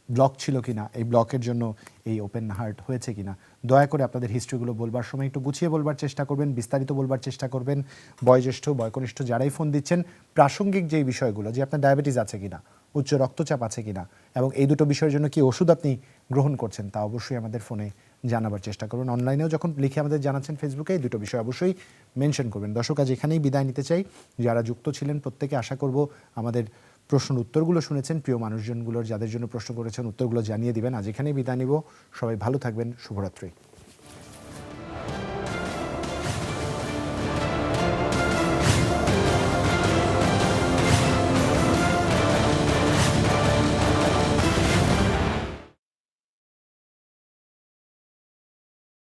ব্লক ছিল কিনা, এই ব্লকের জন্য এই ওপেন হার্ট হয়েছে কিনা। দয়া করে আপনাদের হিস্ট্রিগুলো বলবার সময় একটু গুছিয়ে বলবার চেষ্টা করবেন, বিস্তারিত বলবার চেষ্টা করবেন। বয়োজ্যেষ্ঠ বয়কনিষ্ঠ যারাই ফোন দিচ্ছেন, প্রাসঙ্গিক যেই বিষয়গুলো, যে আপনার ডায়াবেটিস আছে কিনা, উচ্চ রক্তচাপ আছে কিনা এবং এই দুটো বিষয়ের জন্য কি ওষুধ আপনি গ্রহণ করছেন, তা অবশ্যই আমাদের ফোনে জানাবার চেষ্টা করুন। অনলাইনেও যখন লিখে আমাদের জানাচ্ছেন ফেসবুকে, এই দুটো বিষয় অবশ্যই মেনশন করবেন। দর্শক, আজ এখানেই বিদায় নিতে চাই। যারা যুক্ত ছিলেন প্রত্যেকে আশা করব আমাদের প্রশ্ন উত্তরগুলো শুনেছেন, প্রিয় মানুষজনগুলোর যাদের জন্য প্রশ্ন করেছেন উত্তরগুলো জানিয়ে দিবেন। আজ এখানেই বিদায় নিব। সবাই ভালো থাকবেন। শুভরাত্রি।